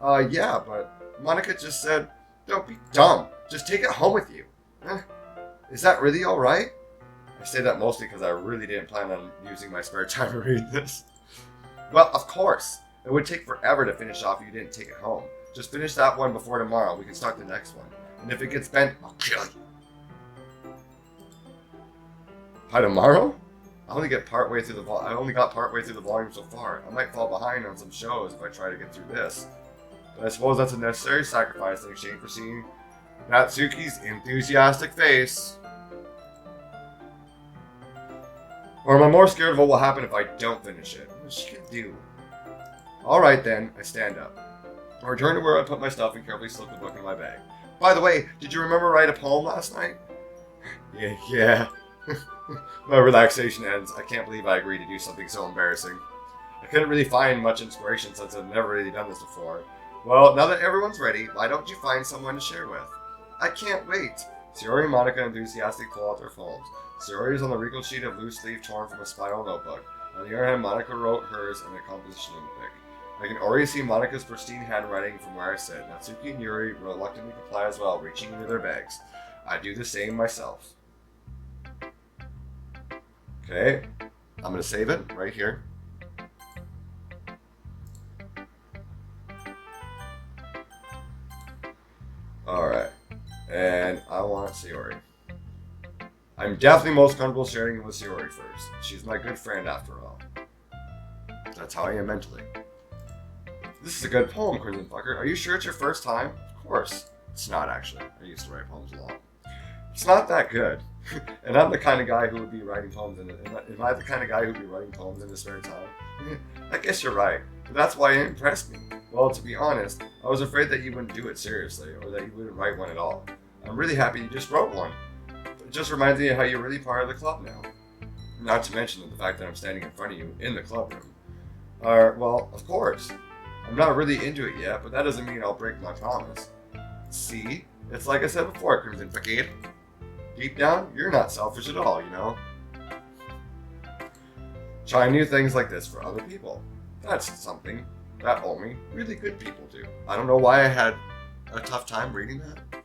Yeah, but Monica just said, don't be dumb. Just take it home with you. Is that really alright? I say that mostly because I really didn't plan on using my spare time to read this. Well, of course. It would take forever to finish off if you didn't take it home. Just finish that one before tomorrow. We can start the next one. And if it gets bent, I'll kill you. By tomorrow? I only got partway through the volume so far. I might fall behind on some shows if I try to get through this. But I suppose that's a necessary sacrifice in exchange for seeing Natsuki's enthusiastic face. Or am I more scared of what will happen if I don't finish it? What she can do? Alright then, I stand up. I return to where I put my stuff and carefully slip the book in my bag. By the way, did you remember write a poem last night? Yeah. My relaxation ends. I can't believe I agreed to do something so embarrassing. I couldn't really find much inspiration since I've never really done this before. Well, now that everyone's ready, why don't you find someone to share with? I can't wait. Sayori and Monica enthusiastically pull out their phones. Sayori is on the wrinkled sheet of loose leaf torn from a spiral notebook. On the other hand, Monica wrote hers in a composition notebook. I can already see Monica's pristine handwriting from where I sit. Natsuki and Yuri reluctantly comply as well, reaching into their bags. I do the same myself. Okay, I'm going to save it right here. Alright, and I want Sayori. I'm definitely most comfortable sharing it with Sayori first. She's my good friend after all. That's how I am mentally. This is a good poem, CrimsonPhkr. Are you sure it's your first time? Of course. It's not actually. I used to write poems a lot. It's not that good. And I'm the kind of guy who would be writing poems am I the kind of guy who would be writing poems in his spare time? I guess you're right. But that's why it impressed me. Well, to be honest, I was afraid that you wouldn't do it seriously, or that you wouldn't write one at all. I'm really happy you just wrote one. It just reminds me of how you're really part of the club now. Not to mention the fact that I'm standing in front of you in the club room. Well, of course. I'm not really into it yet, but that doesn't mean I'll break my promise. See? It's like I said before, CrimsonPhkr. Deep down, you're not selfish at all, you know? Trying new things like this for other people. That's something that only really good people do. I don't know why I had a tough time reading that.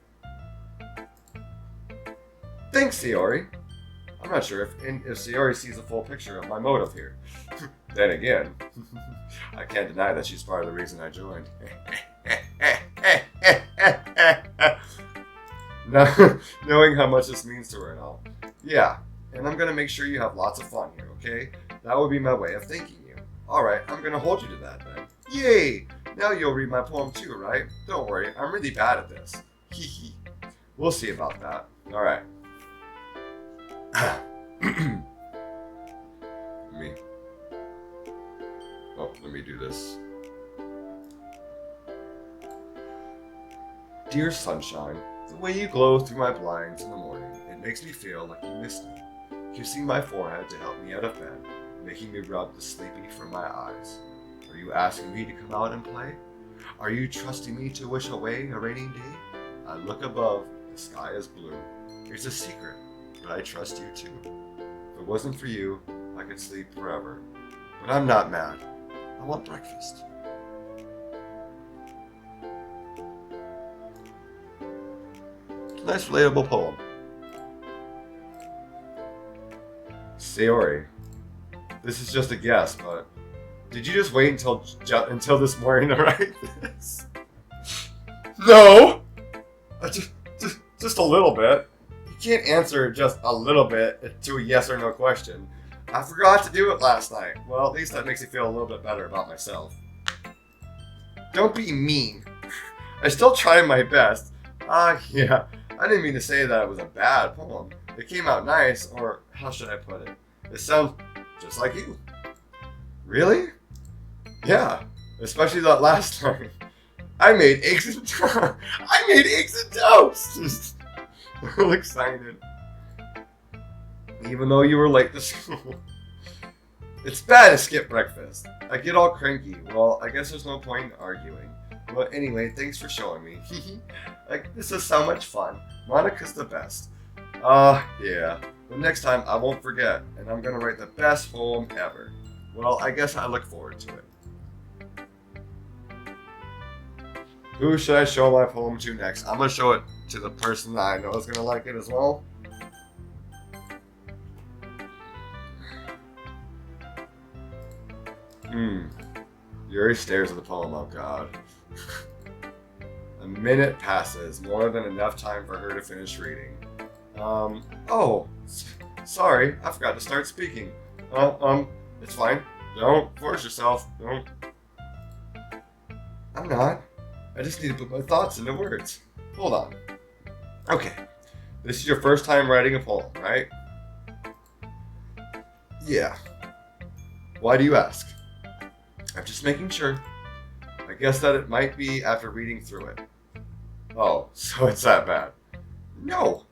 Thanks, Sayori. I'm not sure if Sayori sees a full picture of my motive here. Then again, I can't deny that she's part of the reason I joined. Now, knowing how much this means to her and all. Yeah, and I'm gonna make sure you have lots of fun here, okay? That would be my way of thanking you. Alright, I'm gonna hold you to that then. Yay! Now you'll read my poem too, right? Don't worry, I'm really bad at this. Hee hee. We'll see about that. Alright. Let me do this. Dear sunshine, the way you glow through my blinds in the morning, it makes me feel like you missed me. Kissing my forehead to help me out of bed, making me rub the sleepy from my eyes. Are you asking me to come out and play? Are you trusting me to wish away a rainy day? I look above, the sky is blue. It's a secret, but I trust you too. If it wasn't for you, I could sleep forever. But I'm not mad. I want breakfast. It's a nice relatable poem. Sayori, this is just a guess, but did you just wait until this morning to write this? No! Just a little bit. You can't answer just a little bit to a yes or no question. I forgot to do it last night. Well, at least that makes me feel a little bit better about myself. Don't be mean. I still tried my best. Yeah. I didn't mean to say that it was a bad poem. It came out nice, or how should I put it? It sounds just like you. Really? Yeah. Especially that last time. I made eggs and toast. Real excited. Even though you were late to school. It's bad to skip breakfast. I get all cranky. Well, I guess there's no point in arguing. But anyway, thanks for showing me. Like, this is so much fun. Monica's the best. Yeah. But next time I won't forget, and I'm gonna write the best poem ever. Well, I guess I look forward to it. Who should I show my poem to next? I'm gonna show it to the person that I know is gonna like it as well. Yuri stares at the poem. Oh god. A minute passes, more than enough time for her to finish reading. Oh, sorry, I forgot to start speaking. It's fine. Don't force yourself. Don't. I'm not. I just need to put my thoughts into words. Hold on. Okay. This is your first time writing a poem, right? Yeah. Why do you ask? I'm just making sure. I guess that it might be after reading through it. Oh, so it's that bad. No.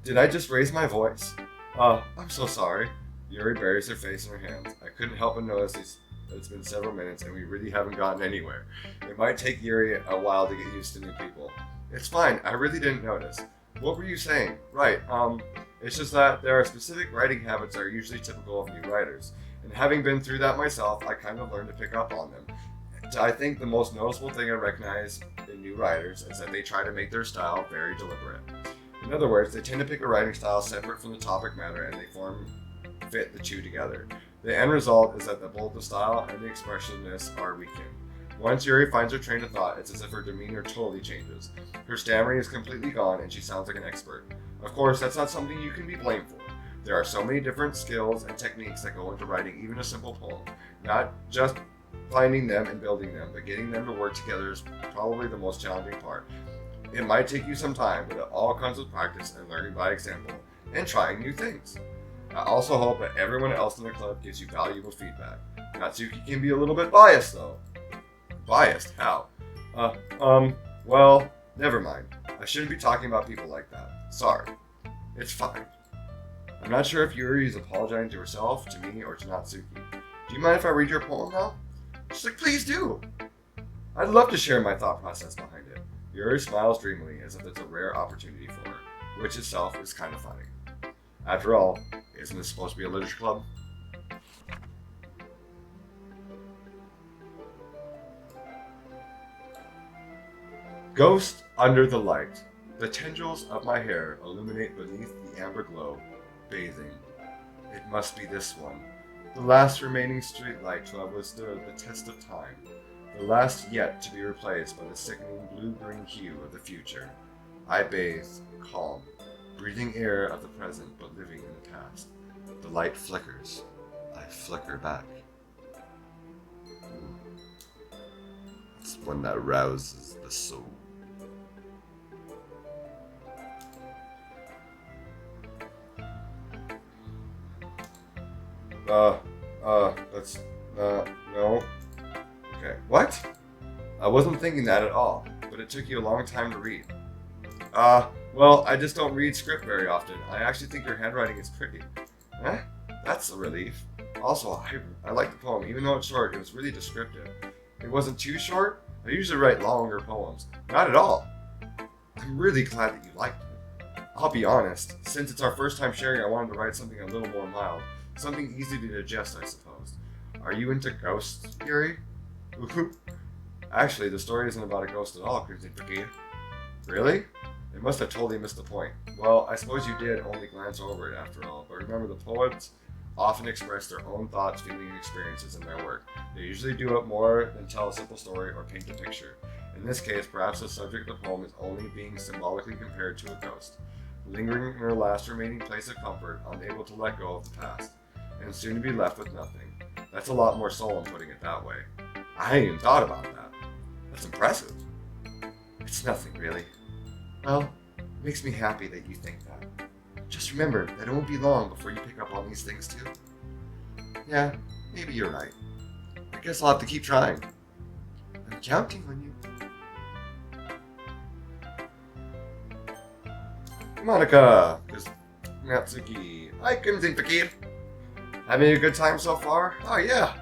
Did I just raise my voice? I'm so sorry. Yuri buries her face in her hands. I couldn't help but notice it's been several minutes and we really haven't gotten anywhere. It might take Yuri a while to get used to new people. It's fine, I really didn't notice. What were you saying? Right, it's just that there are specific writing habits that are usually typical of new writers. And having been through that myself, I kind of learned to pick up on them. I think the most noticeable thing I recognize in new writers is that they try to make their style very deliberate. In other words, they tend to pick a writing style separate from the topic matter and they fit the two together. The end result is that both the style and the expressiveness are weakened. Once Yuri finds her train of thought, it's as if her demeanor totally changes. Her stammering is completely gone and she sounds like an expert. Of course, that's not something you can be blamed for. There are so many different skills and techniques that go into writing even a simple poem. Not just finding them and building them, but getting them to work together is probably the most challenging part. It might take you some time, but it all comes with practice and learning by example, and trying new things. I also hope that everyone else in the club gives you valuable feedback. Natsuki can be a little bit biased though. Biased? How? Well, never mind. I shouldn't be talking about people like that. Sorry. It's fine. I'm not sure if Yuri is apologizing to herself, to me, or to Natsuki. Do you mind if I read your poem now? She's like, please do. I'd love to share my thought process behind it. Yuri smiles dreamily as if it's a rare opportunity for her, which itself is kind of funny. After all, isn't this supposed to be a literature club? Ghost under the light. The tendrils of my hair illuminate beneath the amber glow, bathing. It must be this one. The last remaining streetlight to have withstood the test of time. The last yet to be replaced by the sickening blue-green hue of the future. I bathe, calm, breathing air of the present but living in the past. The light flickers. I flicker back. It's one that rouses the soul. No. Okay, what? I wasn't thinking that at all, but it took you a long time to read. Well, I just don't read script very often. I actually think your handwriting is pretty. Eh? That's a relief. Also, I like the poem. Even though it's short, it was really descriptive. It wasn't too short. I usually write longer poems. Not at all. I'm really glad that you liked it. I'll be honest, since it's our first time sharing, I wanted to write something a little more mild. Something easy to digest, I suppose. Are you into ghosts, Yuri? Actually, the story isn't about a ghost at all, CrimsonPhkr. Really? It must have totally missed the point. Well, I suppose you did only glance over it after all, but remember the poets often express their own thoughts, feelings, and experiences in their work. They usually do it more than tell a simple story or paint a picture. In this case, perhaps the subject of the poem is only being symbolically compared to a ghost, lingering in her last remaining place of comfort, unable to let go of the past, and soon to be left with nothing. That's a lot more soul in putting it that way. I hadn't even thought about that. That's impressive. It's nothing, really. Well, it makes me happy that you think that. Just remember that it won't be long before you pick up on these things too. Yeah, maybe you're right. I guess I'll have to keep trying. I'm counting on you. Monica, Natsuki, hi CrimsonPhkr. Having a good time so far? Oh yeah,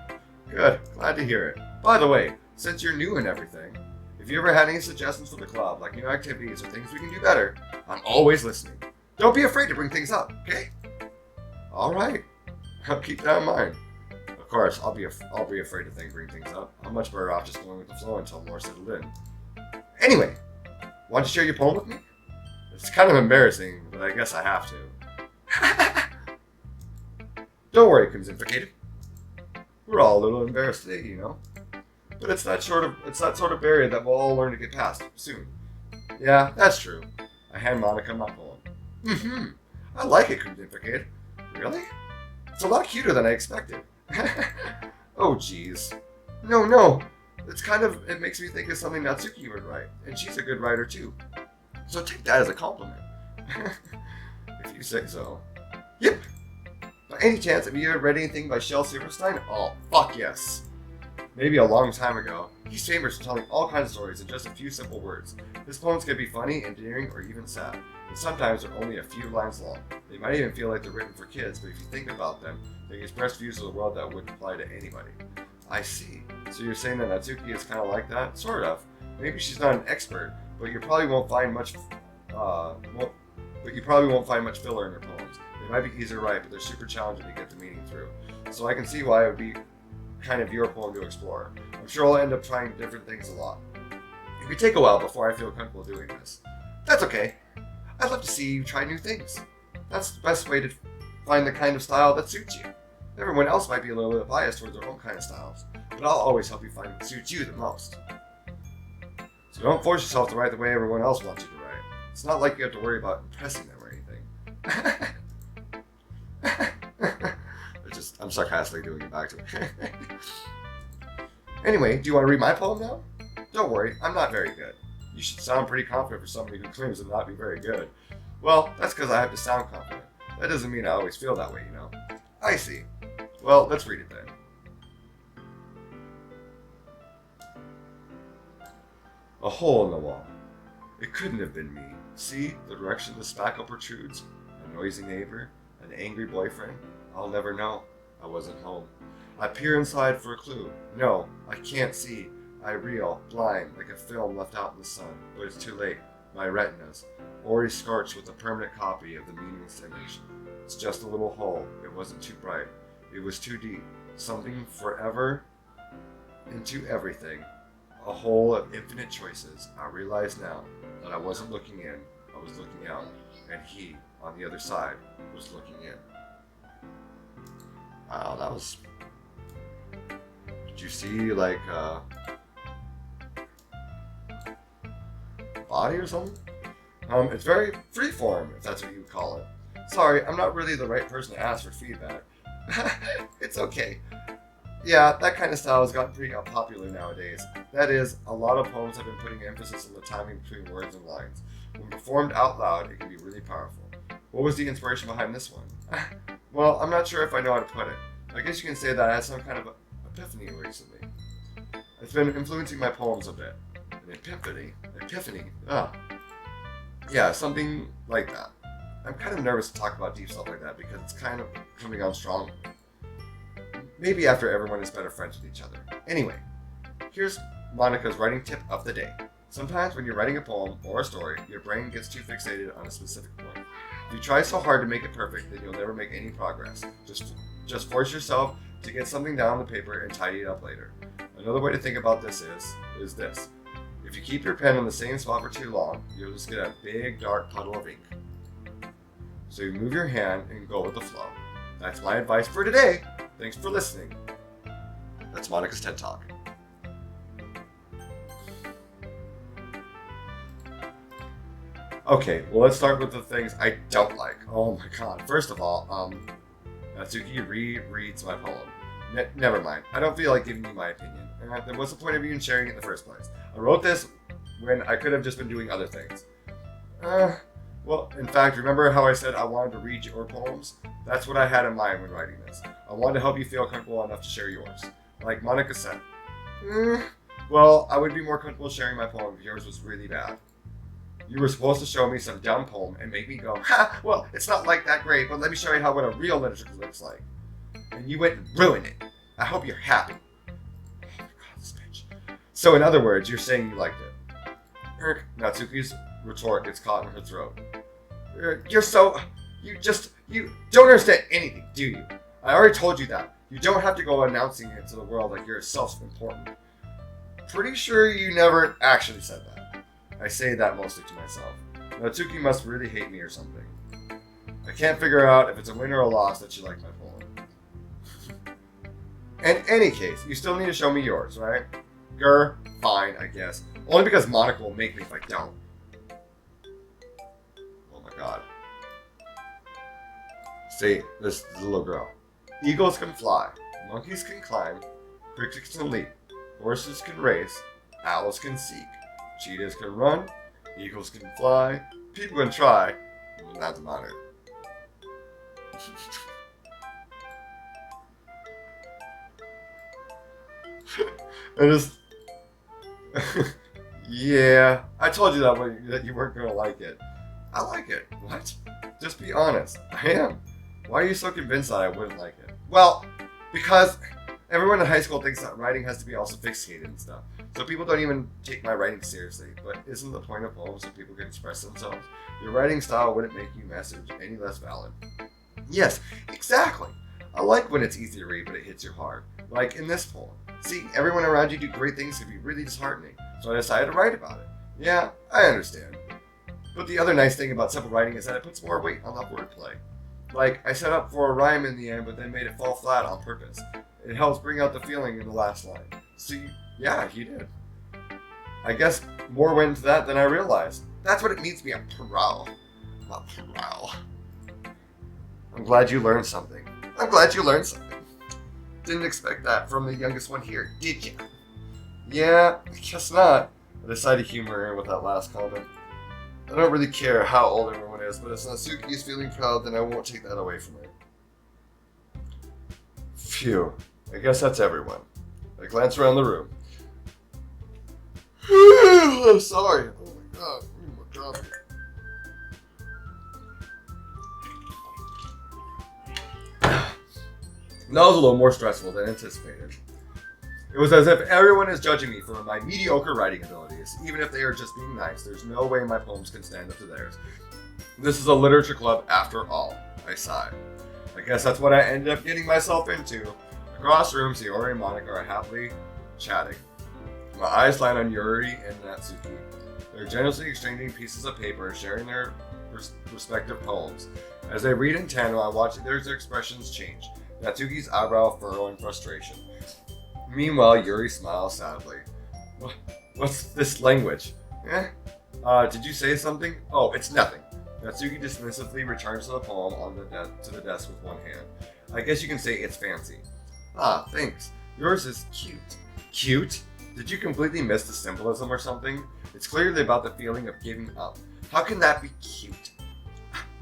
good, glad to hear it. By the way, since you're new and everything, if you ever had any suggestions for the club, like new activities or things we can do better, I'm always listening. Don't be afraid to bring things up, okay? Alright, I'll keep that in mind. Of course, I'll be afraid to bring things up. I'm much better off just going with the flow until I'm more settled in. Anyway, want to share your poem with me? It's kind of embarrassing, but I guess I have to. Don't worry, CrimsonPhkr. We're all a little embarrassed today, you know. But it's that sort of barrier that we'll all learn to get past soon. Yeah, that's true. I hand Monica my poem. I like it, CrimsonPhkr. Really? It's a lot cuter than I expected. Oh, jeez. No. It makes me think of something Natsuki would write, and she's a good writer too. So take that as a compliment. If you say so. Yep. By any chance, have you ever read anything by Shel Silverstein? Oh, fuck yes. Maybe a long time ago. He's famous for telling all kinds of stories in just a few simple words. His poems can be funny, endearing, or even sad. And sometimes they're only a few lines long. They might even feel like they're written for kids, but if you think about them, they express views of the world that wouldn't apply to anybody. I see. So you're saying that Natsuki is kind of like that? Sort of. Maybe she's not an expert, but you probably won't find much. Filler in her poems. They might be easy to write, but they're super challenging to get the meaning through. So I can see why it would be kind of your poem to explore. I'm sure I'll end up trying different things a lot. It could take a while before I feel comfortable doing this. That's okay. I'd love to see you try new things. That's the best way to find the kind of style that suits you. Everyone else might be a little bit biased towards their own kind of styles, but I'll always help you find what suits you the most. So don't force yourself to write the way everyone else wants you to write. It's not like you have to worry about impressing them or anything. I'm sarcastically doing it back to it. Anyway, do you want to read my poem now? Don't worry, I'm not very good. You should sound pretty confident for somebody who claims to not be very good. Well, that's because I have to sound confident. That doesn't mean I always feel that way, you know. I see. Well, let's read it then. A hole in the wall. It couldn't have been me. See the direction the spackle protrudes? A noisy neighbor? An angry boyfriend? I'll never know. I wasn't home. I peer inside for a clue. No, I can't see. I reel, blind, like a film left out in the sun. But it's too late. My retinas, already scorched with a permanent copy of the meaningless image. It's just a little hole. It wasn't too bright. It was too deep. Something forever into everything. A hole of infinite choices. I realize now that I wasn't looking in. I was looking out. And he, on the other side, was looking in. Wow, that was... Did you see, like, body or something? It's very freeform, if that's what you would call it. Sorry, I'm not really the right person to ask for feedback. It's okay. Yeah, that kind of style has gotten pretty popular nowadays. That is, a lot of poems have been putting emphasis on the timing between words and lines. When performed out loud, it can be really powerful. What was the inspiration behind this one? Well, I'm not sure if I know how to put it. I guess you can say that I had some kind of epiphany recently. It's been influencing my poems a bit. An epiphany? Yeah, something like that. I'm kind of nervous to talk about deep stuff like that because it's kind of coming on strong. Maybe after everyone is better friends with each other. Anyway, here's Monica's writing tip of the day. Sometimes when you're writing a poem or a story, your brain gets too fixated on a specific point. If you try so hard to make it perfect, then you'll never make any progress. Just force yourself to get something down on the paper and tidy it up later. Another way to think about this is this. If you keep your pen in the same spot for too long, you'll just get a big dark puddle of ink. So you move your hand and go with the flow. That's my advice for today. Thanks for listening. That's Monica's TED Talk. Okay, well, let's start with the things I don't like. Oh my god. First of all, Natsuki rereads my poem. Never mind. I don't feel like giving you my opinion. Then what's the point of even sharing it in the first place? I wrote this when I could have just been doing other things. Well, in fact, remember how I said I wanted to read your poems? That's what I had in mind when writing this. I wanted to help you feel comfortable enough to share yours. Like Monica said. Well, I would be more comfortable sharing my poem if yours was really bad. You were supposed to show me some dumb poem and make me go, ha, well, it's not like that great, but let me show you what a real literature looks like. And you went and ruined it. I hope you're happy. Oh my god, this bitch. So in other words, you're saying you liked it. Natsuki's retort gets caught in her throat. You don't understand anything, do you? I already told you that. You don't have to go announcing it to the world like you're self-important. Pretty sure you never actually said that. I say that mostly to myself. Natsuki must really hate me or something. I can't figure out if it's a win or a loss that she liked my poem. In any case, you still need to show me yours, right? Grr, fine, I guess. Only because Monica will make me if I don't. Oh my god. See, this is the little girl. Eagles can fly, monkeys can climb, crickets can leap, horses can race, owls can seek, cheetahs can run, eagles can fly, people can try, not to matter. I just... yeah, I told you that you weren't going to like it. I like it. What? Just be honest. I am. Why are you so convinced that I wouldn't like it? Well, because everyone in high school thinks that writing has to be all sophisticated and stuff. So people don't even take my writing seriously. But isn't the point of poems that people can express themselves? Your writing style wouldn't make your message any less valid. Yes, exactly. I like when it's easy to read, but it hits you hard. Like in this poem. Seeing everyone around you do great things can be really disheartening. So I decided to write about it. Yeah, I understand. But the other nice thing about simple writing is that it puts more weight on the wordplay. Like, I set up for a rhyme in the end, but then made it fall flat on purpose. It helps bring out the feeling in the last line. See, yeah, he did. I guess more went into that than I realized. That's what it means to be a pro. A pro. I'm glad you learned something. I'm glad you learned something. Didn't expect that from the youngest one here, did you? Yeah, I guess not. I decided to humor her with that last comment. I don't really care how old everyone is, but if Natsuki is feeling proud, then I won't take that away from her. Phew. I guess that's everyone. I glance around the room. I'm sorry. Oh my god. Oh my god. That was a little more stressful than anticipated. It was as if everyone is judging me for my mediocre writing abilities. Even if they are just being nice, there's no way my poems can stand up to theirs. This is a literature club after all. I sighed. I guess that's what I ended up getting myself into. Across the room, Sayori and Monica are happily chatting. My eyes land on Yuri and Natsuki. They're generously exchanging pieces of paper, sharing their respective poems. As they read in tandem, I watch their expressions change. Natsuki's eyebrow furrow in frustration. Meanwhile, Yuri smiles sadly. What's this language? Did you say something? Oh, it's nothing. Natsuki dismissively returns to the poem on to the desk with one hand. I guess you can say it's fancy. Ah, thanks. Yours is cute. Cute? Did you completely miss the symbolism or something? It's clearly about the feeling of giving up. How can that be cute?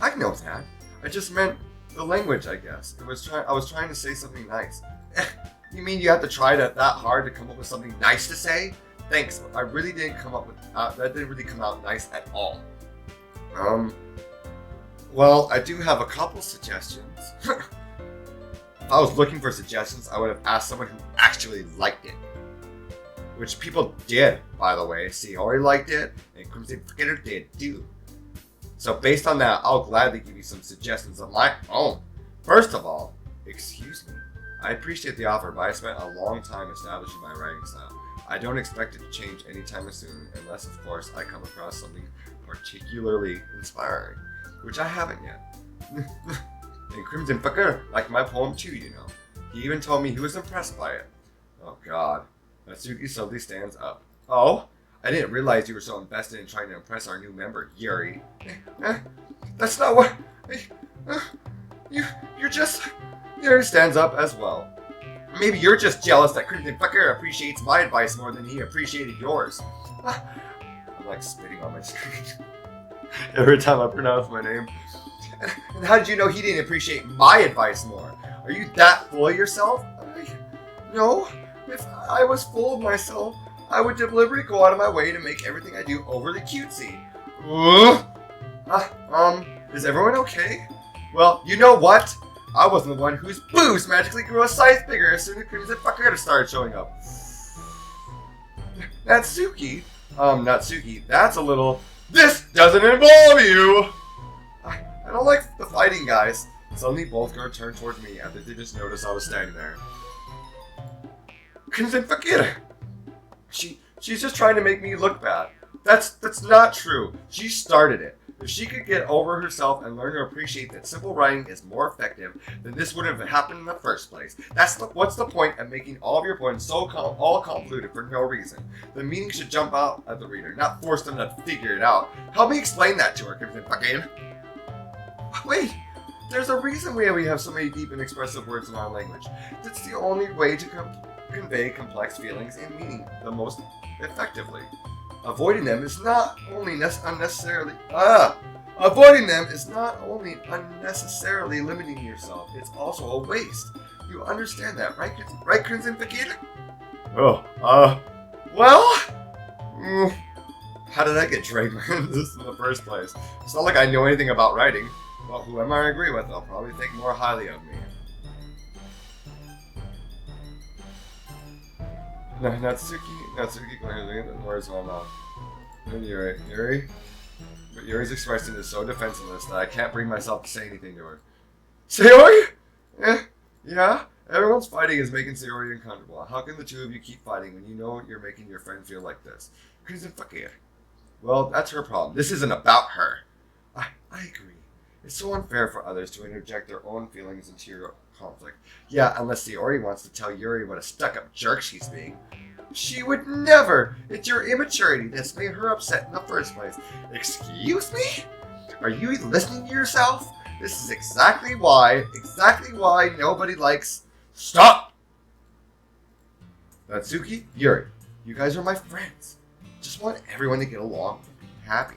I know that. I just meant the language, I guess. I was trying to say something nice. You mean you have to try that hard to come up with something nice to say? Thanks, I really didn't come up with that didn't really come out nice at all. Well, I do have a couple suggestions. If I was looking for suggestions, I would have asked someone who actually liked it. Which people did, by the way. Sayori liked it, and CrimsonPhkr did too. So based on that, I'll gladly give you some suggestions of my own. First of all, excuse me. I appreciate the offer, but I spent a long time establishing my writing style. I don't expect it to change anytime soon, unless, of course, I come across something particularly inspiring, which I haven't yet. And CrimsonPhkr liked my poem too, you know. He even told me he was impressed by it. Oh God. Natsuki suddenly stands up. Oh? I didn't realize you were so invested in trying to impress our new member, Yuri. That's not what... You're just... Yuri stands up as well. Maybe you're just jealous that CrimsonPhkr appreciates my advice more than he appreciated yours. I'm like spitting on my screen every time I pronounce my name. And how did you know he didn't appreciate my advice more? Are you that full of yourself? No. If I was full of myself, I would deliberately go out of my way to make everything I do overly cutesy. Is everyone okay? Well, you know what? I wasn't the one whose boobs magically grew a size bigger as soon as CrimsonPhkr started showing up. Natsuki, that's a little... This doesn't involve you! I don't like the fighting, guys. Suddenly, both girls turned towards me after they just noticed I was standing there. CrimsonPhkr! She's just trying to make me look bad. That's not true. She started it. If she could get over herself and learn to appreciate that simple writing is more effective, then this wouldn't have happened in the first place. What's the point of making all of your points so all convoluted for no reason? The meaning should jump out at the reader, not force them to figure it out. Help me explain that to her, CrimsonPhkr. Wait, there's a reason we have so many deep and expressive words in our language. That's the only way to convey complex feelings and meaning the most effectively. Avoiding them is not only unnecessarily unnecessarily limiting yourself, it's also a waste. You understand that, right, CrimsonPhkr? Well, how did I get dragged into this in the first place? It's not like I know anything about writing. Well, whoever I agree with, they'll probably think more highly of me. Natsuki clearly the words on off. Yuri? But Yuri's expression is so defenseless that I can't bring myself to say anything to her. Sayori? Yeah? Everyone's fighting is making Sayori uncomfortable. How can the two of you keep fighting when you know you're making your friend feel like this? CrimsonPhkr. Well, that's her problem. This isn't about her. I agree. It's so unfair for others to interject their own feelings into your conflict. Yeah, unless Sayori wants to tell Yuri what a stuck-up jerk she's being. She would never! It's your immaturity that's made her upset in the first place. Excuse me? Are you listening to yourself? This is exactly why nobody likes... Stop! Natsuki, Yuri, you guys are my friends. Just want everyone to get along and be happy.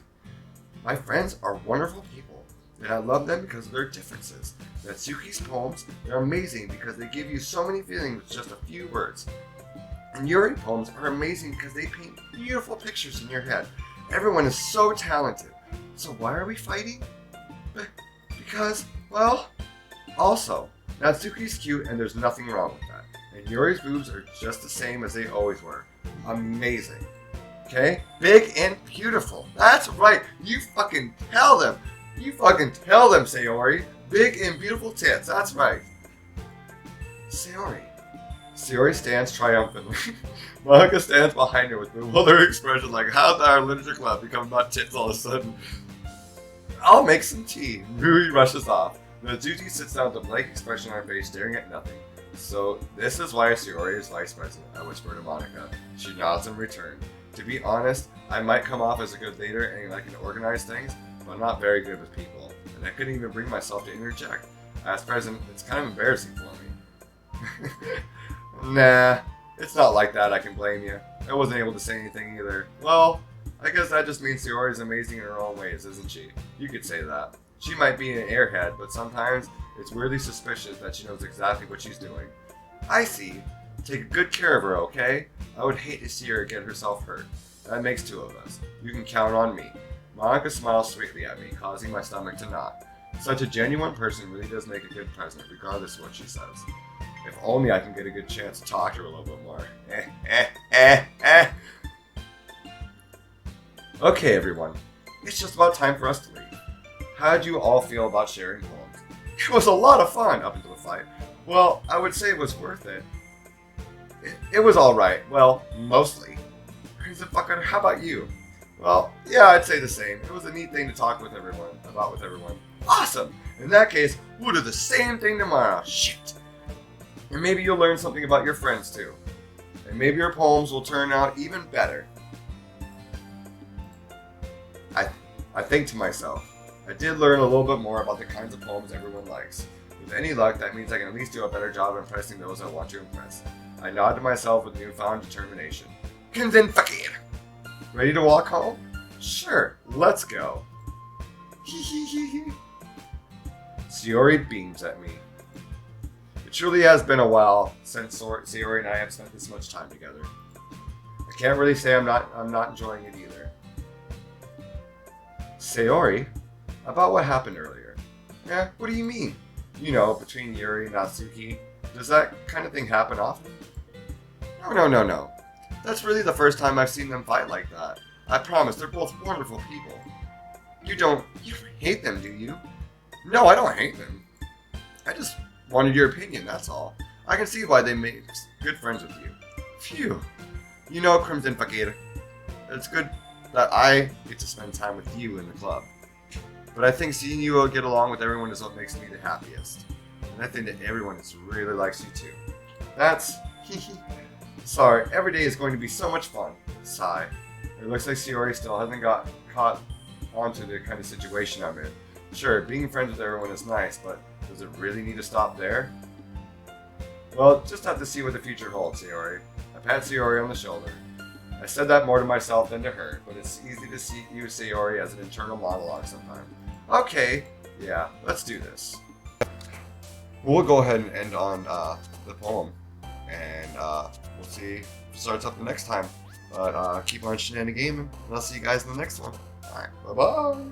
My friends are wonderful people, and I love them because of their differences. Natsuki's poems, they're amazing because they give you so many feelings with just a few words. And Yuri poems are amazing because they paint beautiful pictures in your head. Everyone is so talented. So why are we fighting? Because, well, also, Natsuki's cute and there's nothing wrong with that. And Yuri's boobs are just the same as they always were. Amazing. Okay? Big and beautiful. That's right. You fucking tell them. You fucking tell them, Sayori. Big and beautiful tits. That's right. Sayori. Sayori stands triumphantly. Monica stands behind her with a bewildered expression like, how did our literature club become about tits all of a sudden? I'll make some tea. Rui rushes off. Natsuki sits down with a blank expression on her face, staring at nothing. So, this is why Sayori is vice president, I whisper to Monica. She nods in return. To be honest, I might come off as a good leader and I can organize things, but I'm not very good with people, and I couldn't even bring myself to interject. As president, it's kind of embarrassing for me. Nah, it's not like that, I can blame you. I wasn't able to say anything either. Well, I guess that just means Sayori is amazing in her own ways, isn't she? You could say that. She might be an airhead, but sometimes it's weirdly suspicious that she knows exactly what she's doing. I see. Take good care of her, okay? I would hate to see her get herself hurt. That makes two of us. You can count on me. Monica smiles sweetly at me, causing my stomach to knot. Such a genuine person really does make a good president, regardless of what she says. If only I can get a good chance to talk to her a little bit more. Okay, everyone. It's just about time for us to leave. How did you all feel about sharing poems? It was a lot of fun up until the fight. Well, I would say it was worth it. It was alright. Well, mostly. CrimsonPhkr, how about you? Well, yeah, I'd say the same. It was a neat thing to talk with everyone about. Awesome! In that case, we'll do the same thing tomorrow. Shit! And maybe you'll learn something about your friends too. And maybe your poems will turn out even better. I think to myself, I did learn a little bit more about the kinds of poems everyone likes. With any luck, that means I can at least do a better job impressing those I want to impress. I nod to myself with newfound determination. CrimsonPhkr! Ready to walk home? Sure, let's go. Hee hee hee hee. Sayori beams at me. It truly has been a while since Sayori and I have spent this much time together. I can't really say I'm not enjoying it either. Sayori? About what happened earlier? Yeah, what do you mean? You know, between Yuri and Natsuki. Does that kind of thing happen often? No. That's really the first time I've seen them fight like that. I promise, they're both wonderful people. You don't hate them, do you? No, I don't hate them. I just wanted your opinion, that's all. I can see why they made good friends with you. Phew. You know, CrimsonPhkr, it's good that I get to spend time with you in the club. But I think seeing you get along with everyone is what makes me the happiest. And I think that everyone really likes you too. That's... Sorry, every day is going to be so much fun. Sigh. It looks like Sayori still hasn't got caught onto the kind of situation I'm in. Sure, being friends with everyone is nice, but does it really need to stop there? Well, just have to see what the future holds, Sayori. I pat Sayori on the shoulder. I said that more to myself than to her, but it's easy to see you, Sayori, as an internal monologue sometimes. Okay, yeah, let's do this. We'll go ahead and end on the poem, and we'll see if it starts up the next time. But keep on shenanigans, and I'll see you guys in the next one. Alright, bye-bye!